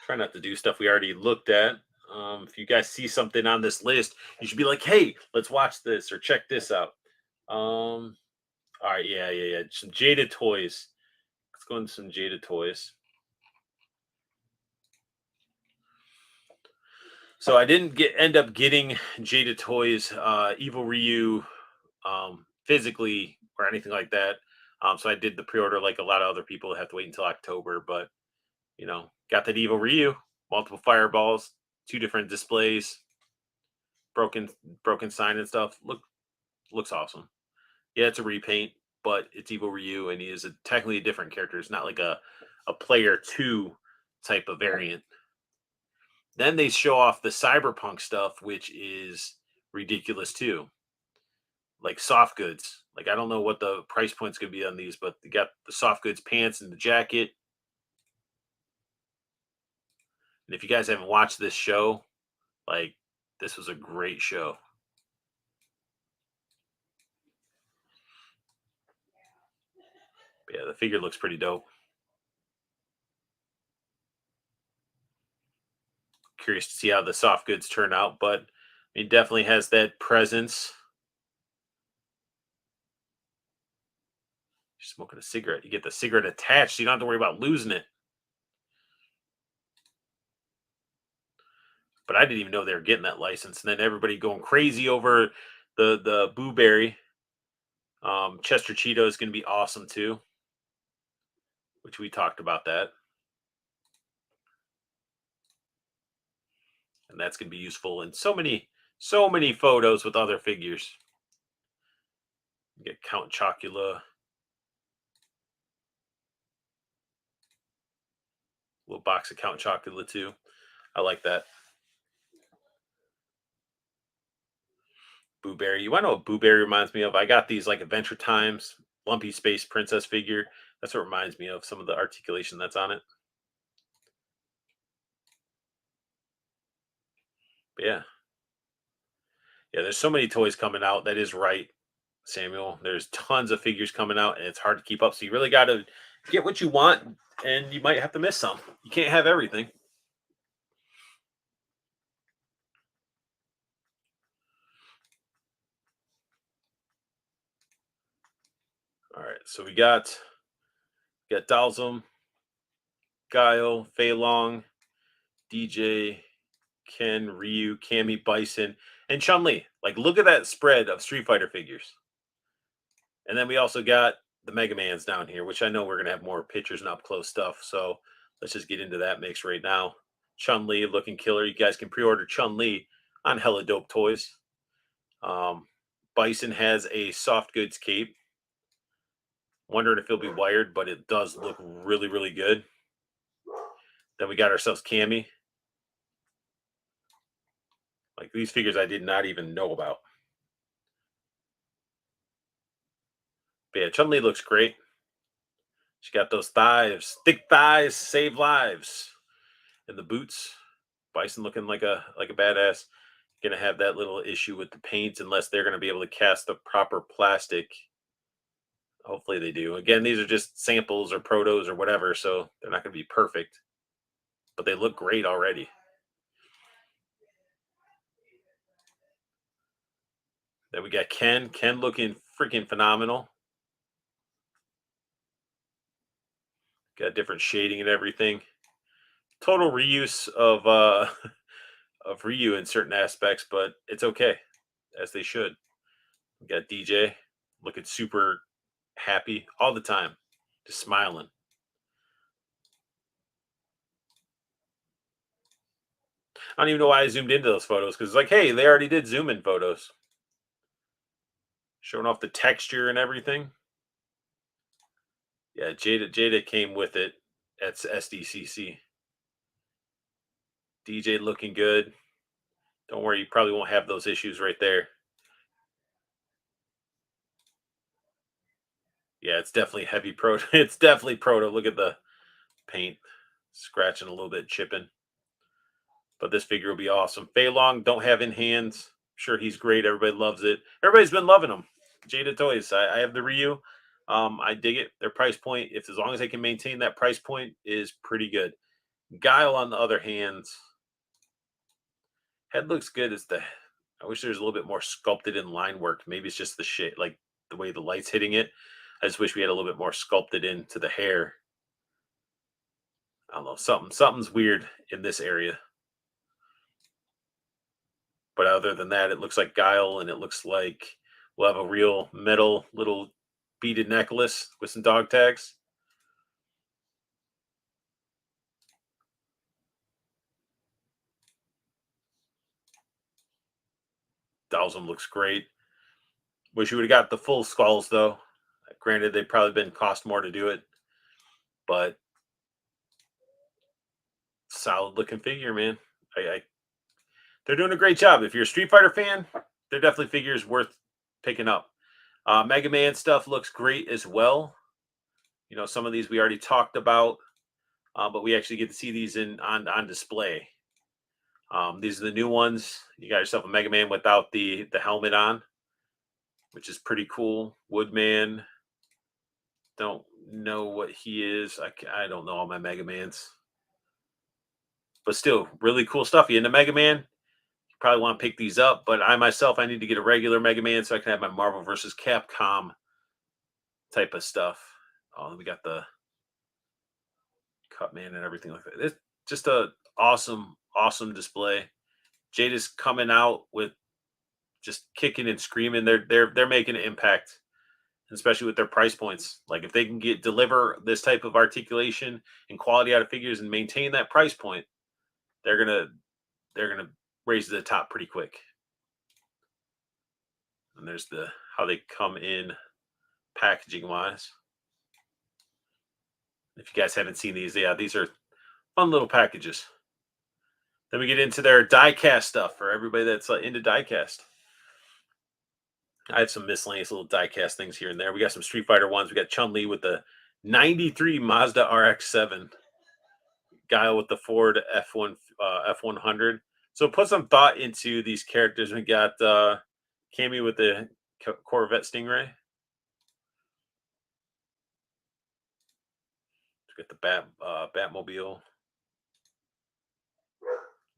Try not to do stuff we already looked at. If you guys see something on this list, you should be like, hey, let's watch this or check this out. All right, yeah. Some Jaded Toys. Let's go into some Jaded Toys. So I didn't end up getting Jaded Toys Evil Ryu physically or anything like that. So I did the pre-order like a lot of other people have to wait until October, but got that Evo Ryu, multiple fireballs, 2 different displays, broken sign and stuff. Looks awesome. Yeah, it's a repaint, but it's Evo Ryu, and he is technically a different character. It's not like a player 2 type of variant. Then they show off the Cyberpunk stuff, which is ridiculous too. Like soft goods. Like I don't know what the price point's gonna be on these, but they got the soft goods pants and the jacket. And if you guys haven't watched this show, like this was a great show. But yeah, the figure looks pretty dope. Curious to see how the soft goods turn out, but he definitely has that presence. You're smoking a cigarette. You get the cigarette attached, so you don't have to worry about losing it. But I didn't even know they were getting that license. And then everybody going crazy over the Boo Berry. Chester Cheeto is going to be awesome too, which we talked about that. And that's going to be useful in so many photos with other figures. You get Count Chocula. Little box of Count Chocula too. I like that. Boo Berry. You want to know what Boo Berry reminds me of? I got these like Adventure Times Lumpy Space Princess figure. That's what reminds me of, some of the articulation that's on it. But yeah. Yeah, there's so many toys coming out. That is right, Samuel. There's tons of figures coming out, and it's hard to keep up. So you really got to get what you want, and you might have to miss some. You can't have everything. All right, so we got Dalsum, Guile, Fei Long, DJ, Ken, Ryu, Cammy, Bison, and Chun-Li. Like, look at that spread of Street Fighter figures. And then we also got the Mega Mans down here, which I know we're going to have more pictures and up-close stuff. So let's just get into that mix right now. Chun-Li looking killer. You guys can pre-order Chun-Li on Hella Dope Toys. Bison has a soft goods cape. Wondering if it'll be wired, but it does look really, really good. Then we got ourselves Cammy. Like, these figures I did not even know about. But yeah, Chun-Li looks great. She got those thighs, thick thighs, save lives. And the boots. Bison looking like a badass. Gonna have that little issue with the paints unless they're gonna be able to cast the proper plastic. Hopefully they do. Again, these are just samples or protos or whatever, so they're not gonna be perfect. But they look great already. Then we got Ken. Ken looking freaking phenomenal. Got different shading and everything. Total reuse of of Ryu in certain aspects, but it's okay, as they should. We got DJ looking super happy all the time, just smiling. I don't even know why I zoomed into those photos, because it's like, hey, they already did zoom in photos. Showing off the texture and everything. Yeah, Jada came with it at SDCC. DJ looking good. Don't worry, you probably won't have those issues right there. Yeah, it's definitely heavy proto. It's definitely proto. Look at the paint scratching a little bit, chipping. But this figure will be awesome. Fei Long, don't have in hands. Sure, he's great. Everybody loves it. Everybody's been loving him. Jada Toys. I have the Ryu. I dig it. Their price point, if as long as they can maintain that price point, is pretty good. Guile, on the other hand, head looks good. I wish there's a little bit more sculpted in line work. Maybe it's just the shit, like the way the light's hitting it. I just wish we had a little bit more sculpted into the hair. I don't know. Something's weird in this area. But other than that, it looks like Guile, and it looks like We'll have a real metal little beaded necklace with some dog tags. Dowsum looks great. Wish you would have got the full skulls though. Granted, they've probably been cost more to do it, but solid looking figure, man. They're doing a great job. If you're a Street Fighter fan, they're definitely figures worth picking up. Mega Man stuff looks great as well. You know, some of these we already talked about, but we actually get to see these on display. These are the new ones. You got yourself a Mega Man without the helmet on, which is pretty cool. Woodman. Don't know what he is. I don't know all my Mega Mans. But still, really cool stuff. You into Mega Man? You probably want to pick these up, but I myself, I need to get a regular Mega Man so I can have my Marvel versus Capcom type of stuff. Oh, we got the Cut Man and everything like that. It's just a awesome display. Jade is coming out with just kicking and screaming. They're making an impact, especially with their price points. Like if they can deliver this type of articulation and quality out of figures and maintain that price point, they're gonna raise to the top pretty quick. And there's how they come in packaging wise. If you guys haven't seen these, yeah, these are fun little packages. Then we get into their die-cast stuff for everybody that's into die-cast. I have some miscellaneous little die-cast things here and there. We got some Street Fighter ones. We got Chun-Li with the 93 Mazda RX-7. Guile with the Ford F100. So put some thought into these characters. We got Cammy with the Corvette Stingray. We got the Batmobile.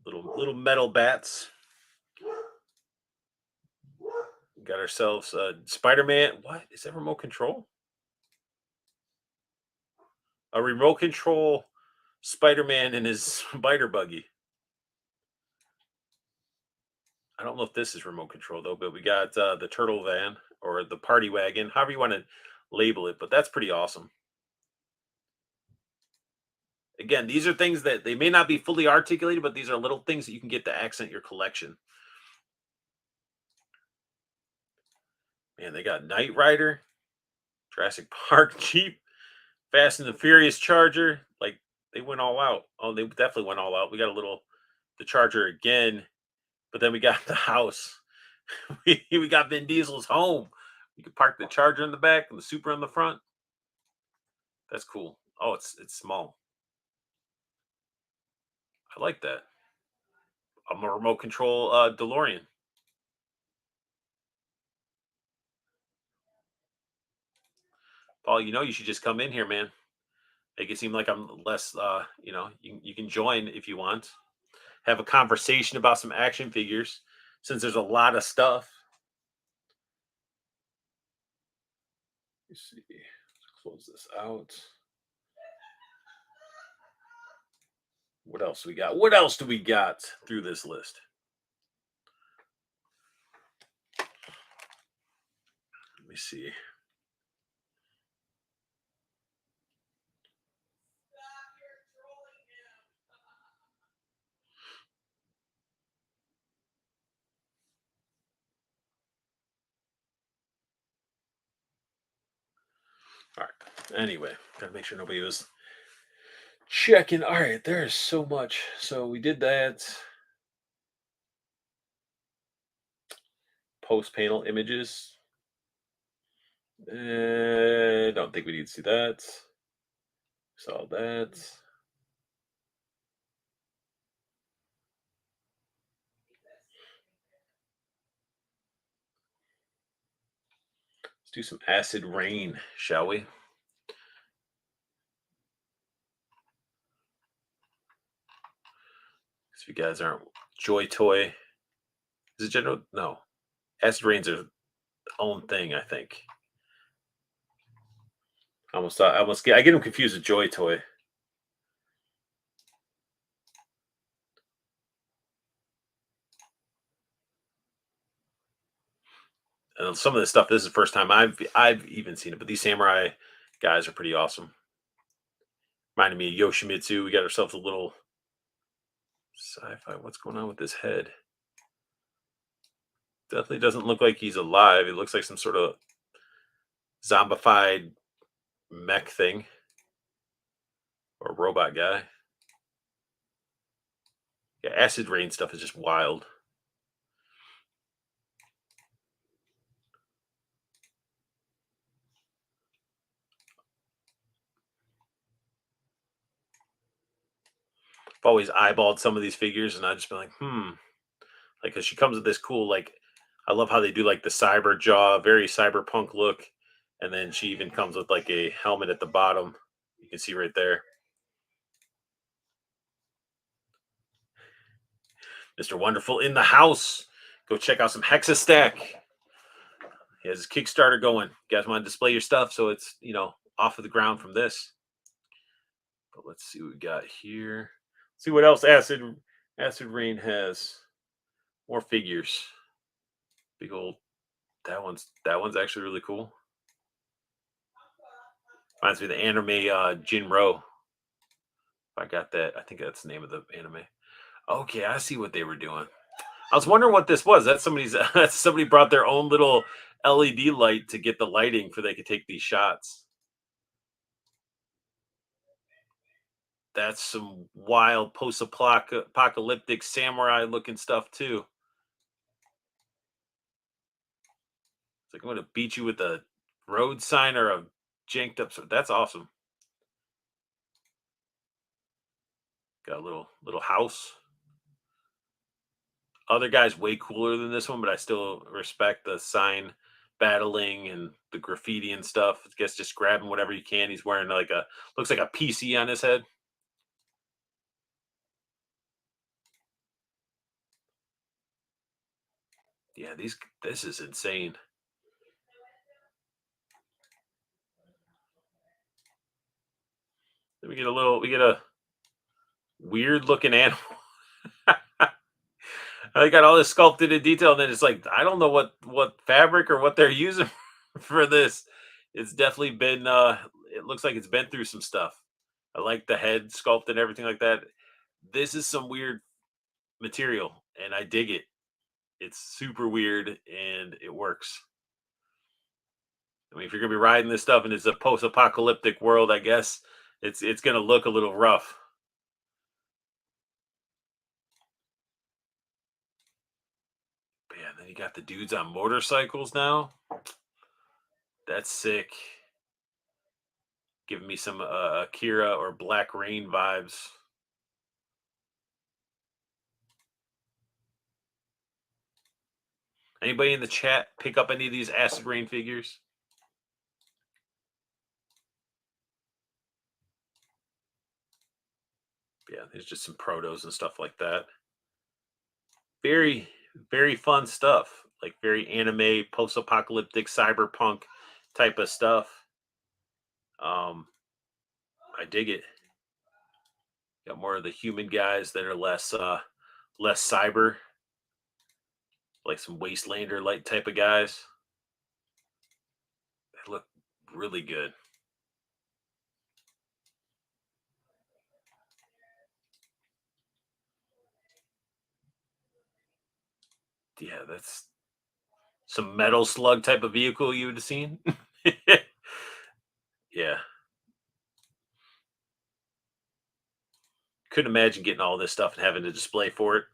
Little metal bats. We got ourselves Spider-Man. What is that? Remote control? A remote control Spider-Man in his spider buggy. I don't know if this is remote control though, but we got the turtle van or the party wagon, however you want to label it, but that's pretty awesome. Again, these are things that they may not be fully articulated, but these are little things that you can get to accent your collection. Man, they got Knight Rider, Jurassic Park Jeep, Fast and the Furious Charger. Like they went all out. Oh, they definitely went all out. We got the Charger again, but then we got the house. we got Vin Diesel's home. You can park the Charger in the back and the Supra in the front. That's cool. Oh, it's small. I like that. I'm a remote control DeLorean. Paul, you should just come in here, man. Make it seem like I'm less, you can join if you want. Have a conversation about some action figures since there's a lot of stuff. Let's see. Let's close this out. What else we got? What else do we got through this list? Let me see. All right. Anyway, gotta make sure nobody was checking. All right, there is so much. So we did that. Post panel images. Don't think we need to see that. Saw that. Let's do some acid rain, shall we? If you guys aren't Joy Toy, is it general? No, acid rains are their own thing. I think. I get them confused with Joy Toy. And some of this stuff, this is the first time I've even seen it, but these samurai guys are pretty awesome. Reminded me of Yoshimitsu. We got ourselves a little sci-fi. What's going on with this head? Definitely doesn't look like he's alive. It looks like some sort of zombified mech thing or robot guy. Yeah, acid rain stuff is just wild. I've always eyeballed some of these figures, and I just been like, like, cause she comes with this cool, like, I love how they do like the cyber jaw, very cyberpunk look, and then she even comes with like a helmet at the bottom. You can see right there. Mr. Wonderful in the house. Go check out some Hexastack. He has his Kickstarter going. You guys want to display your stuff so it's, off of the ground from this. But let's see what we got here. See what else Acid Rain has. More figures. Big old that one's actually really cool. Reminds me of the anime Jinro. If I got that, I think that's the name of the anime. Okay, I see what they were doing. I was wondering what this was. That's somebody brought their own little LED light to get the lighting for they could take these shots. That's some wild post-apocalyptic samurai looking stuff too. It's like I'm gonna beat you with a road sign or a janked up. So that's awesome. Got a little house. Other guys way cooler than this one, but I still respect the sign battling and the graffiti and stuff. I guess just grabbing whatever you can. He's wearing looks like a PC on his head. Yeah, this is insane. Then we get a weird looking animal. I got all this sculpted in detail, and then it's like I don't know what fabric or what they're using for this. It's definitely been it looks like it's been through some stuff. I like the head sculpt and everything like that. This is some weird material, and I dig it. It's super weird and it works. I mean, if you're gonna be riding this stuff and it's a post-apocalyptic world, I guess it's gonna look a little rough. But yeah, then you got the dudes on motorcycles now. That's sick. Giving me some Akira or Black Rain vibes. Anybody in the chat pick up any of these Acid Rain figures? Yeah, there's just some protos and stuff like that. Very, very fun stuff. Like very anime, post-apocalyptic, cyberpunk type of stuff. I dig it. Got more of the human guys that are less cyber, like some Wastelander like type of guys. They look really good. Yeah, that's some Metal Slug type of vehicle you would have seen. Yeah. Couldn't imagine getting all this stuff and having to display for it.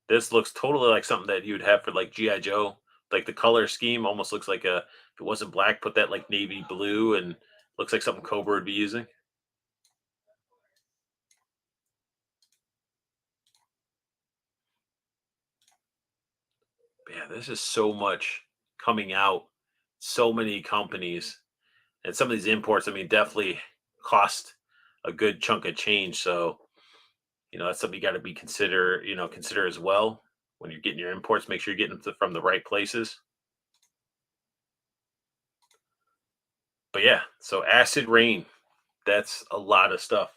This looks totally like something that you would have for like G.I. Joe. Like the color scheme almost looks like if it wasn't black, put that like navy blue and looks like something Cobra would be using. But yeah, this is so much coming out. So many companies. And some of these imports, I mean, definitely cost a good chunk of change. So, that's something you got to consider as well when you're getting your imports. Make sure you're getting them from the right places. But yeah, so Acid Rain, that's a lot of stuff.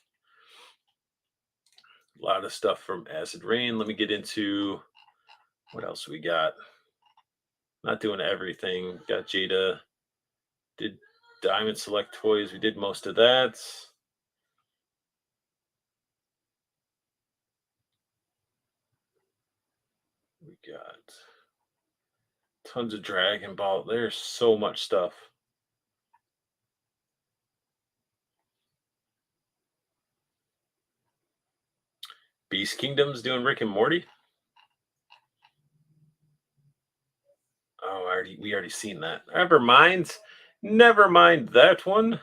A lot of stuff from Acid Rain. Let me get into what else we got. Not doing everything. Got Jada. Did Diamond Select Toys. We did most of that. We got tons of Dragon Ball. There's so much stuff. Beast Kingdom's doing Rick and Morty. Oh, we already seen that. Never mind. Never mind that one.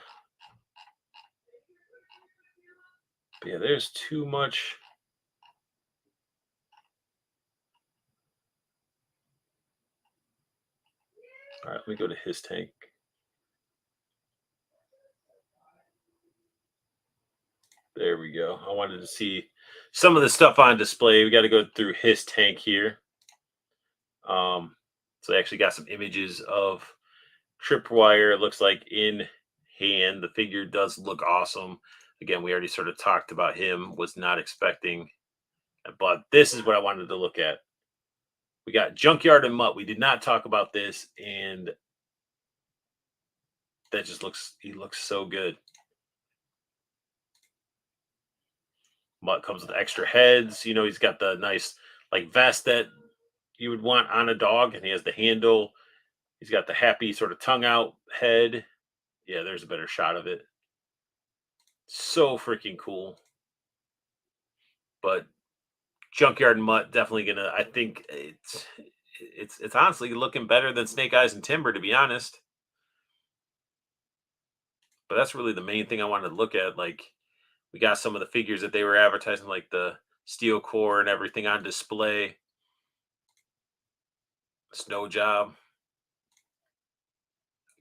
But yeah, there's too much. All right, let me go to his tank. There we go. I wanted to see some of the stuff on display. We got to go through his tank here. So I actually got some images of Tripwire. It looks like in hand. The figure does look awesome. Again, we already sort of talked about him. Was not expecting, but this is what I wanted to look at. We got Junkyard and Mutt. We did not talk about this, and that just he looks so good. Mutt comes with extra heads. You know, he's got the nice like vest that you would want on a dog, and he has the handle. He's got the happy sort of tongue out head. Yeah, there's a better shot of it. So freaking cool. But Junkyard and Mutt definitely gonna. I think it's honestly looking better than Snake Eyes and Timber, to be honest. But that's really the main thing I wanted to look at. Like, we got some of the figures that they were advertising, like the steel core and everything on display. Snow Job.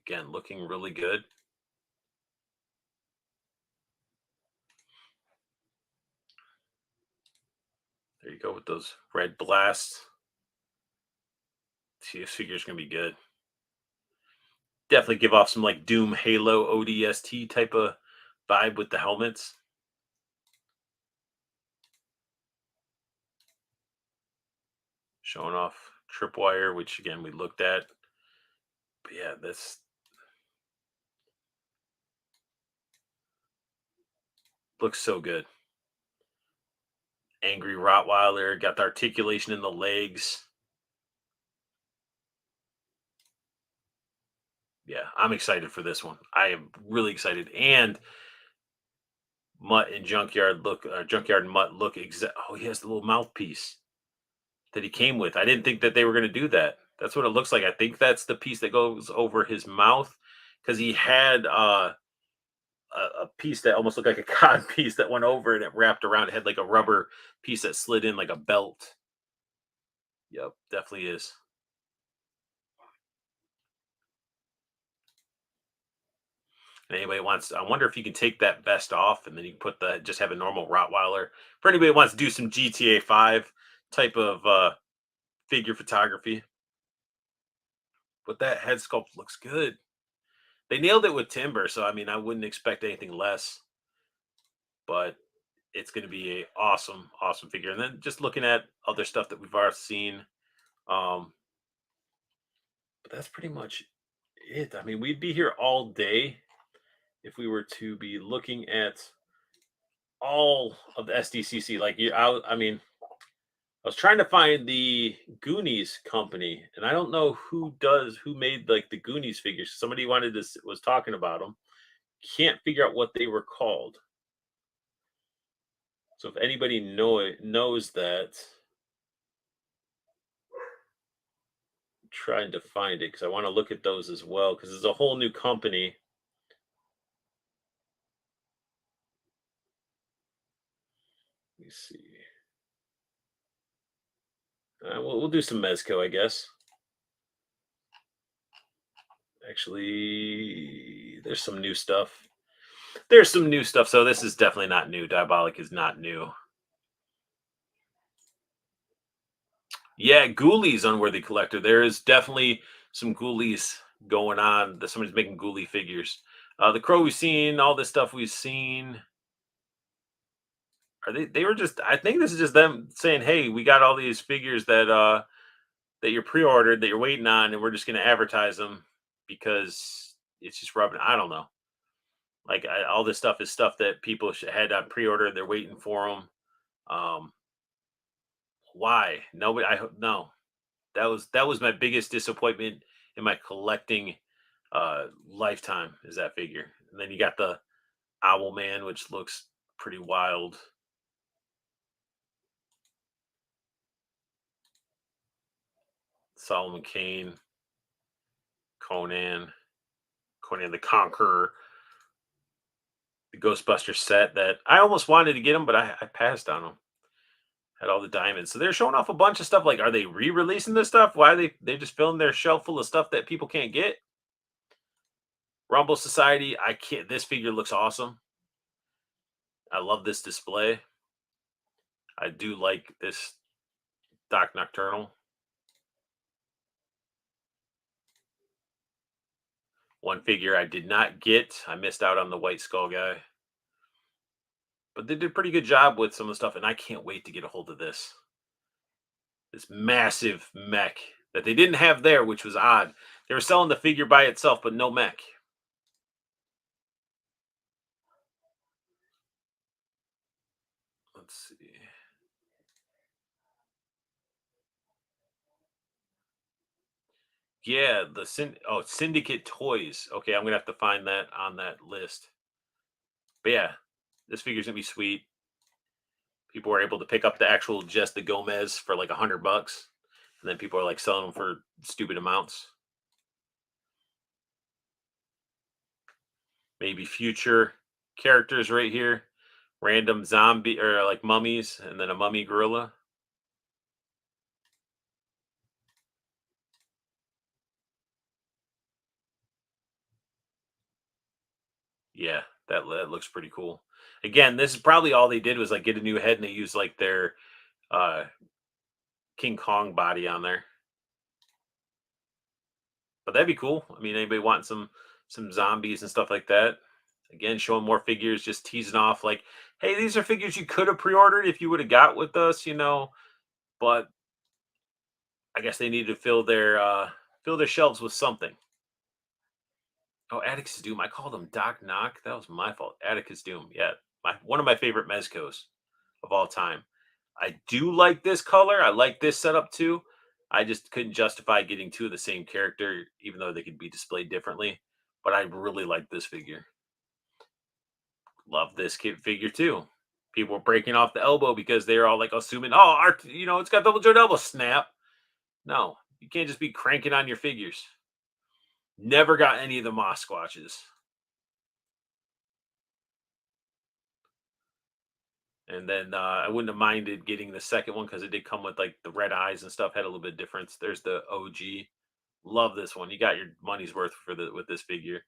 Again, looking really good. There you go with those red blasts. See, this figure's going to be good. Definitely give off some like Doom Halo ODST type of vibe with the helmets. Showing off Tripwire, which again we looked at. But yeah, this looks so good. Angry Rottweiler, got the articulation in the legs. Yeah, I'm excited for this one. I am really excited. And Mutt and Junkyard Junkyard and Mutt look exact. Oh, he has the little mouthpiece that he came with. I didn't think that they were going to do that. That's what it looks like. I think that's the piece that goes over his mouth, because he had a piece that almost looked like a cod piece that went over and it wrapped around. It had like a rubber piece that slid in like a belt. Yep, definitely is. And anybody wants, I wonder if you can take that vest off and then you can put just have a normal Rottweiler. For anybody who wants to do some GTA 5 type of figure photography. But that head sculpt looks good. They nailed it with Timber, so I mean, I wouldn't expect anything less. But it's going to be a awesome, awesome figure. And then just looking at other stuff that we've already seen, but that's pretty much it. I mean, we'd be here all day if we were to be looking at all of the SDCC. Like, I mean, I was trying to find the Goonies company, and I don't know who made like the Goonies figures. Somebody was talking about them. Can't figure out what they were called. So if anybody knows that, I'm trying to find it because I want to look at those as well, because there's a whole new company. Let me see. We'll do some Mezco, I guess. Actually, there's some new stuff. There's some new stuff, so this is definitely not new. Diabolic is not new. Yeah, Ghoulies, Unworthy Collector. There is definitely some Ghoulies going on. Somebody's making Ghoulie figures. The Crow we've seen, all this stuff we've seen. Are they were just, I think this is just them saying, hey, we got all these figures that that you're pre-ordered that you're waiting on, and we're just going to advertise them because it's just rubbing. I don't know. Like all this stuff is stuff that people had on pre-order. They're waiting for them. Um, why? Nobody. No. That was my biggest disappointment in my collecting lifetime is that figure. And then you got the Owl Man, which looks pretty wild. Solomon Kane, Conan the Conqueror, the Ghostbuster set that I almost wanted to get them, but I passed on them. Had all the diamonds, so they're showing off a bunch of stuff. Like, are they re-releasing this stuff? Why are they just filling their shelf full of stuff that people can't get? Rumble Society, I can't. This figure looks awesome. I love this display. I do like this Doc Nocturnal. One figure I did not get. I missed out on the White Skull guy. But they did a pretty good job with some of the stuff, and I can't wait to get a hold of this. This massive mech that they didn't have there, which was odd. They were selling the figure by itself, but no mech. Let's see. Yeah, the Syndicate Toys. Okay, I'm gonna have to find that on that list. But yeah, this figure's gonna be sweet. People were able to pick up the actual just the Gomez for like $100, and then people are like selling them for stupid amounts. Maybe future characters right here, random zombie or like mummies, and then a mummy gorilla. Yeah, that looks pretty cool. Again, this is probably all they did was like get a new head, and they used like their uh King Kong body on there. But that'd be cool. I mean, anybody want some zombies and stuff like that? Again, showing more figures, just teasing off like, hey, these are figures you could have pre-ordered if you would have got with us, but I guess they need to fill their shelves with something. Oh, Atticus Doom. I called him Doc Knock. That was my fault. Atticus Doom. Yeah. One of my favorite Mezcos of all time. I do like this color. I like this setup too. I just couldn't justify getting two of the same character, even though they could be displayed differently. But I really like this figure. Love this kid figure too. People were breaking off the elbow because they're all like assuming, oh, art, it's got double joint elbow. Snap. No, you can't just be cranking on your figures. Never got any of the Moss Squatches. And then I wouldn't have minded getting the second one because it did come with like the red eyes and stuff. Had a little bit of difference. There's the OG. Love this one. You got your money's worth with this figure.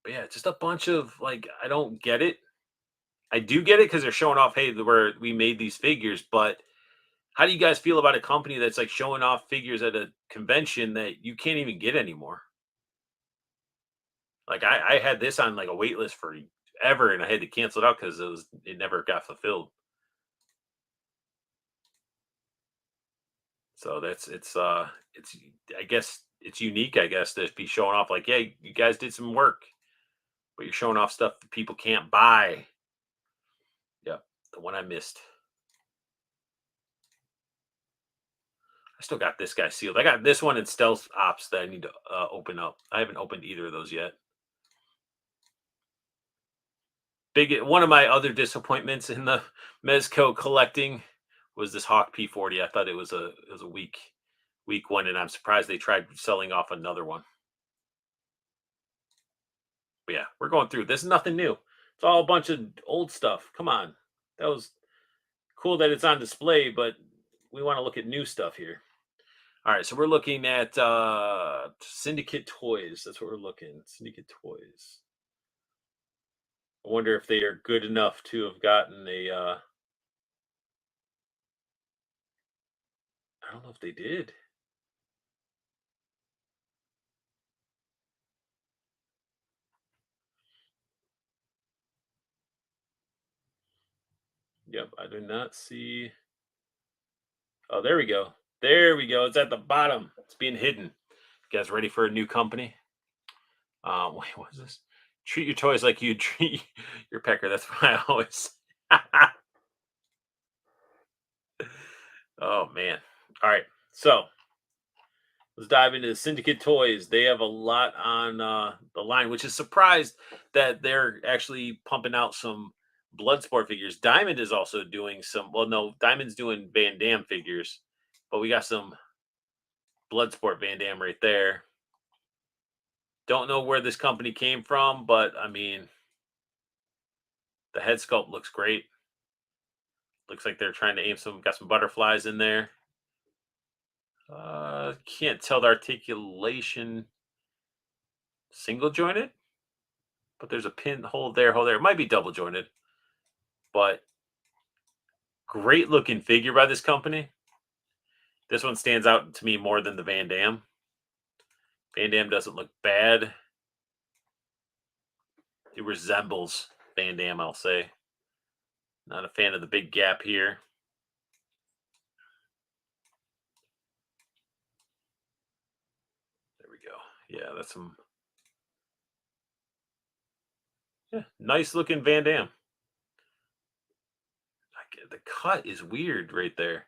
But yeah, just a bunch of like I don't get it. I do get it because they're showing off, hey, where we made these figures. But how do you guys feel about a company that's like showing off figures at a convention that you can't even get anymore? Like I had this on like a wait list for ever, and I had to cancel it out because it never got fulfilled. So it's I guess it's unique, I guess, to be showing off like, yeah, you guys did some work, but you're showing off stuff that people can't buy. Yep, the one I missed. I still got this guy sealed. I got this one in Stealth Ops that I need to open up. I haven't opened either of those yet. One of my other disappointments in the Mezco collecting was this Hawk P40. I thought it was a weak one, and I'm surprised they tried selling off another one. But yeah, we're going through. This is nothing new. It's all a bunch of old stuff. Come on. That was cool that it's on display, but we want to look at new stuff here. All right, so we're looking at Syndicate Toys. That's what we're looking. Syndicate Toys. I wonder if they are good enough to have gotten a I don't know if they did. Yep, I do not see. Oh, there we go. There we go. It's at the bottom. It's being hidden. You guys ready for a new company? Wait, what is this? Treat your toys like you treat your pecker. That's what I always. Oh man. All right. So let's dive into the Syndicate Toys. They have a lot on the line, which is surprised that they're actually pumping out some Bloodsport figures. Diamond is also doing some. Well, no, Diamond's doing Van Damme figures, but we got some Bloodsport Van Damme right there. Don't know where this company came from, but I mean, the head sculpt looks great. Looks like they're trying to aim some. Got some butterflies in there. Can't tell the articulation. Single jointed, but there's a pin hole there. It might be double jointed, but great looking figure by this company. This one stands out to me more than the Van Damme. Van Damme doesn't look bad. It resembles Van Damme, I'll say. Not a fan of the big gap here. There we go. Yeah, that's some. Yeah, nice looking Van Damme. The cut is weird right there.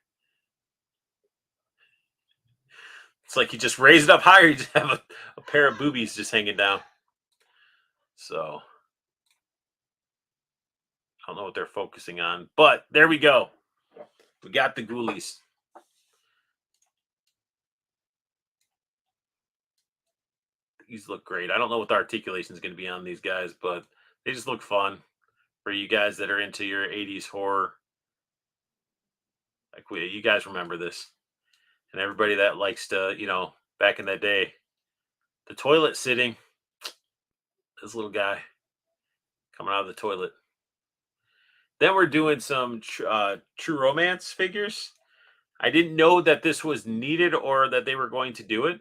It's like you just raise it up higher, you just have a pair of boobies just hanging down. So I don't know what they're focusing on, but there we go. We got the ghoulies. These look great. I don't know what the articulation is going to be on these guys, but they just look fun for you guys that are into your 80s horror. Like you guys remember this. And everybody that likes to, back in that day, the toilet sitting, this little guy coming out of the toilet. Then we're doing some True Romance figures. I didn't know that this was needed or that they were going to do it.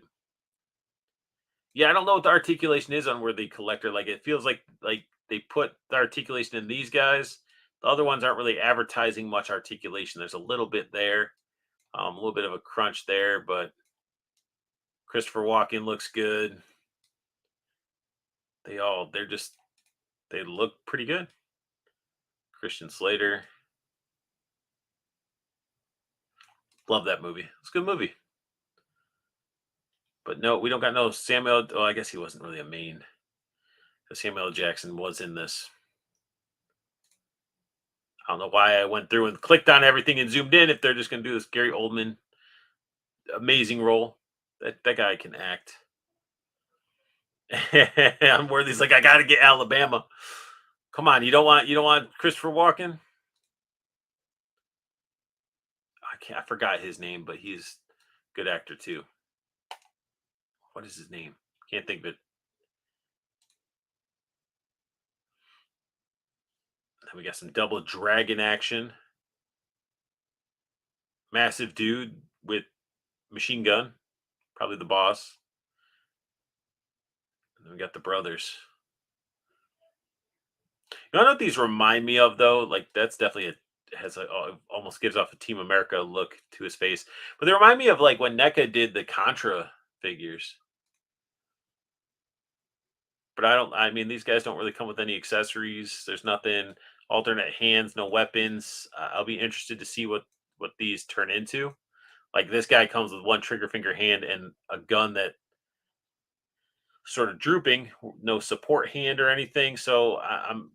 Yeah, I don't know what the articulation is on Worthy Collector. Like it feels like they put the articulation in these guys. The other ones aren't really advertising much articulation. There's a little bit there, a little bit of a crunch there, but Christopher Walken looks good. They look pretty good. Christian Slater. Love that movie. It's a good movie. But no, we don't got no Samuel. Oh, I guess he wasn't really a main. Samuel L. Jackson was in this. I don't know why I went through and clicked on everything and zoomed in if they're just going to do this Gary Oldman amazing role. That guy can act. I'm Worthy's like, I got to get Alabama. Come on, you don't want Christopher Walken? I forgot his name, but he's a good actor too. What is his name? Can't think of it. Then we got some double dragon action. Massive dude with machine gun, probably the boss. And then we got the brothers. You know what these remind me of though? Like that's definitely almost gives off a Team America look to his face. But they remind me of like when NECA did the Contra figures. But I mean, these guys don't really come with any accessories. There's nothing, alternate hands, no weapons. I'll be interested to see what these turn into. Like this guy comes with one trigger finger hand and a gun that sort of drooping, no support hand or anything. So I'm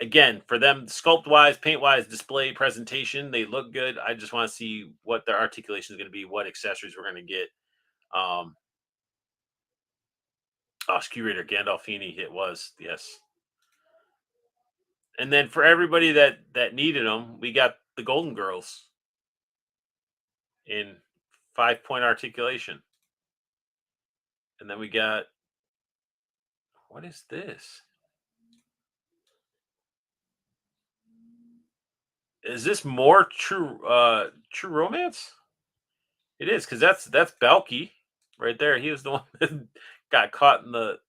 again, for them, sculpt wise, paint wise, display, presentation, they look good. I just want to see what their articulation is going to be, what accessories we're going to get. Skew Raider Gandolfini, it was, yes. And then for everybody that needed them, we got the Golden Girls in 5-point articulation. And then we got, what is this? Is this more True Romance? It is, because that's Balky right there. He was the one that got caught in the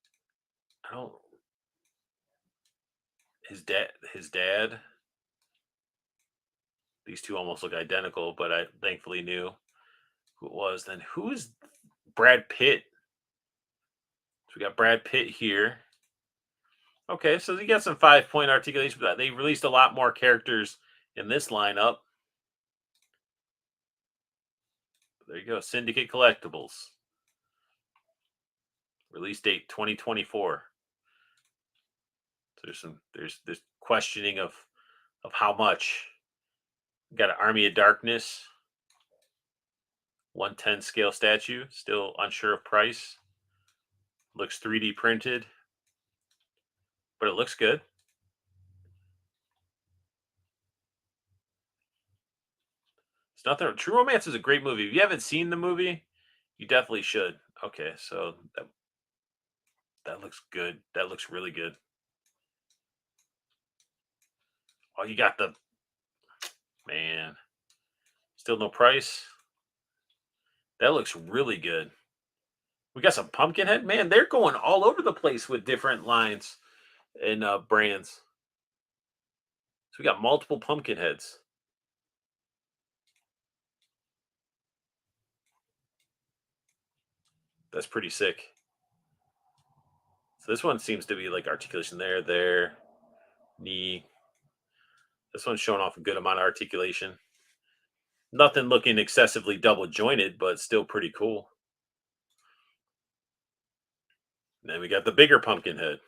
his dad. These two almost look identical, but I thankfully knew. who it was then. Who is Brad Pitt? So we got Brad Pitt here. Okay, so you got some 5-point articulation, but they released a lot more characters in this lineup. There you go, Syndicate Collectibles. Release date 2024. So there's questioning of how much. We got an Army of Darkness, 110 scale statue, still unsure of price. Looks 3D printed, but it looks good. It's nothing. True Romance is a great movie. If you haven't seen the movie, you definitely should. Okay, so that looks good. That looks really good. Oh, you got the man. Still no price. That looks really good. We got some Pumpkinhead. Man, they're going all over the place with different lines and brands. So we got multiple Pumpkinheads. That's pretty sick. So this one seems to be like articulation there, knee. This one's showing off a good amount of articulation. Nothing looking excessively double jointed, but still pretty cool. And then we got the bigger Pumpkinhead.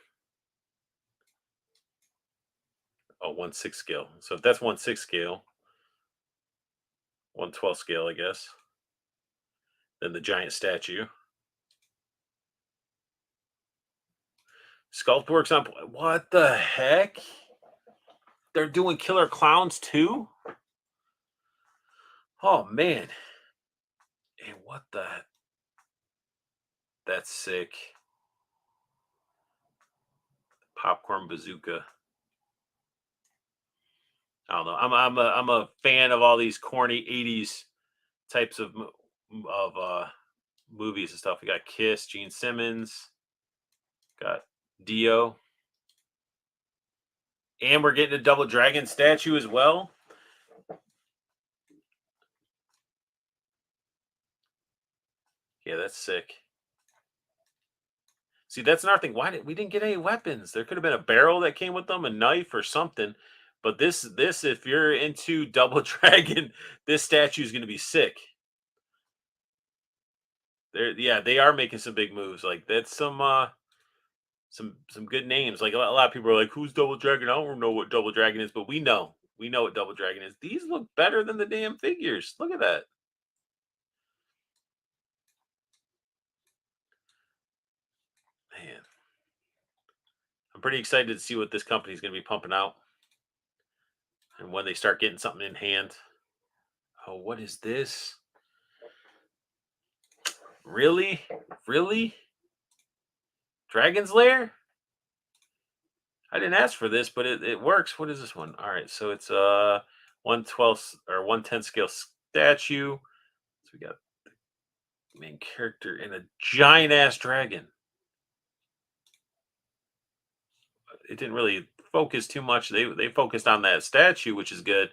Oh, 1/6 scale. So if that's 1/6 scale, 1/12 scale, I guess. Then the giant statue. Sculpt works on. What the heck? They're doing Killer Clowns too? Oh man. And what the? That's sick. Popcorn Bazooka. I don't know. I'm a fan of all these corny 80s types of movies and stuff. We got Kiss, Gene Simmons, got Dio. And we're getting a Double Dragon statue as well. Yeah, that's sick. See, that's another thing. Why we didn't get any weapons? There could have been a barrel that came with them, a knife or something. But this, if you're into Double Dragon, this statue is going to be sick. They are making some big moves. Like that's some good names. Like a lot of people are like, "Who's Double Dragon?" I don't know what Double Dragon is, but we know what Double Dragon is. These look better than the damn figures. Look at that. Man, I'm pretty excited to see what this company is going to be pumping out, and when they start getting something in hand. Oh, what is this? Really? Dragon's Lair? I didn't ask for this, but it works. What is this one? All right, so it's 1/12 or 1/10 scale statue. So we got the main character and a giant ass dragon. It didn't really focus too much. They focused on that statue, which is good.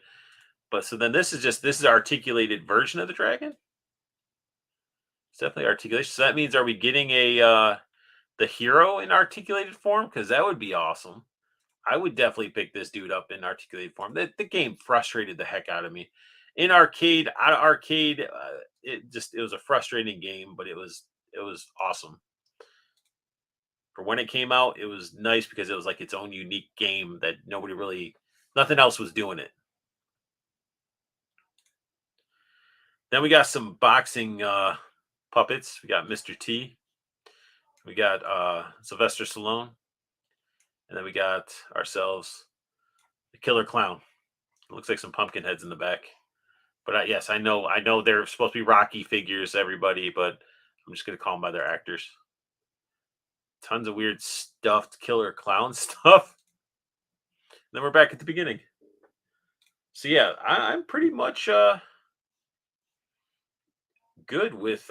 But so then this is articulated version of the dragon. It's definitely articulation. So that means, are we getting a the hero in articulated form? Because that would be awesome. I would definitely pick this dude up in articulated form. The game frustrated the heck out of me. In arcade, it was a frustrating game, but it was awesome. For when it came out, it was nice because it was like its own unique game that nothing else was doing it. Then we got some boxing puppets. We got Mr. T. We got Sylvester Stallone. And then we got ourselves the Killer Clown. It looks like some pumpkin heads in the back. But yes, I know they're supposed to be Rocky figures, everybody, but I'm just going to call them by their actors. Tons of weird stuffed Killer Clown stuff. Then we're back at the beginning. So yeah, I'm pretty much good with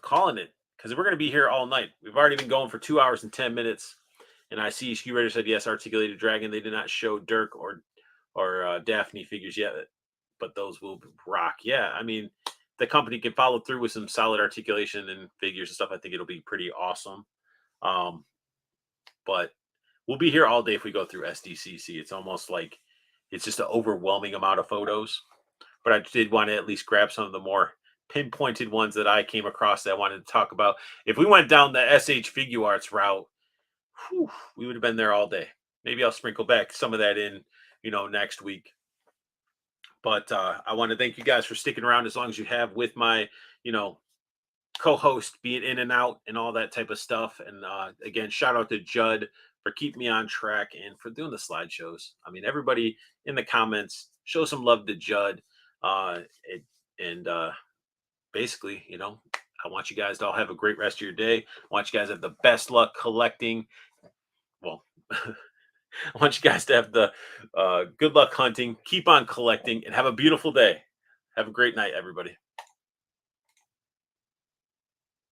calling it, because we're going to be here all night. We've already been going for 2 hours and 10 minutes, and I see Ski Raider said yes, articulated dragon. They did not show Dirk or Daphne figures yet. but those will rock. Yeah, I mean, the company can follow through with some solid articulation and figures and stuff. I think it'll be pretty awesome. But we'll be here all day if we go through SDCC. It's almost like it's just an overwhelming amount of photos. But I did want to at least grab some of the more pinpointed ones that I came across that I wanted to talk about. If we went down the SH Figure Arts route, we would have been there all day. Maybe I'll sprinkle back some of that in, next week. But I want to thank you guys for sticking around as long as you have with my, co-host being in and out and all that type of stuff. And again, shout out to Judd for keeping me on track and for doing the slideshows. I mean, everybody in the comments, show some love to Judd. Basically, I want you guys to all have a great rest of your day. I want you guys to have the best luck collecting. Well, I want you guys to have the good luck hunting, keep on collecting, and have a beautiful day. Have a great night, everybody.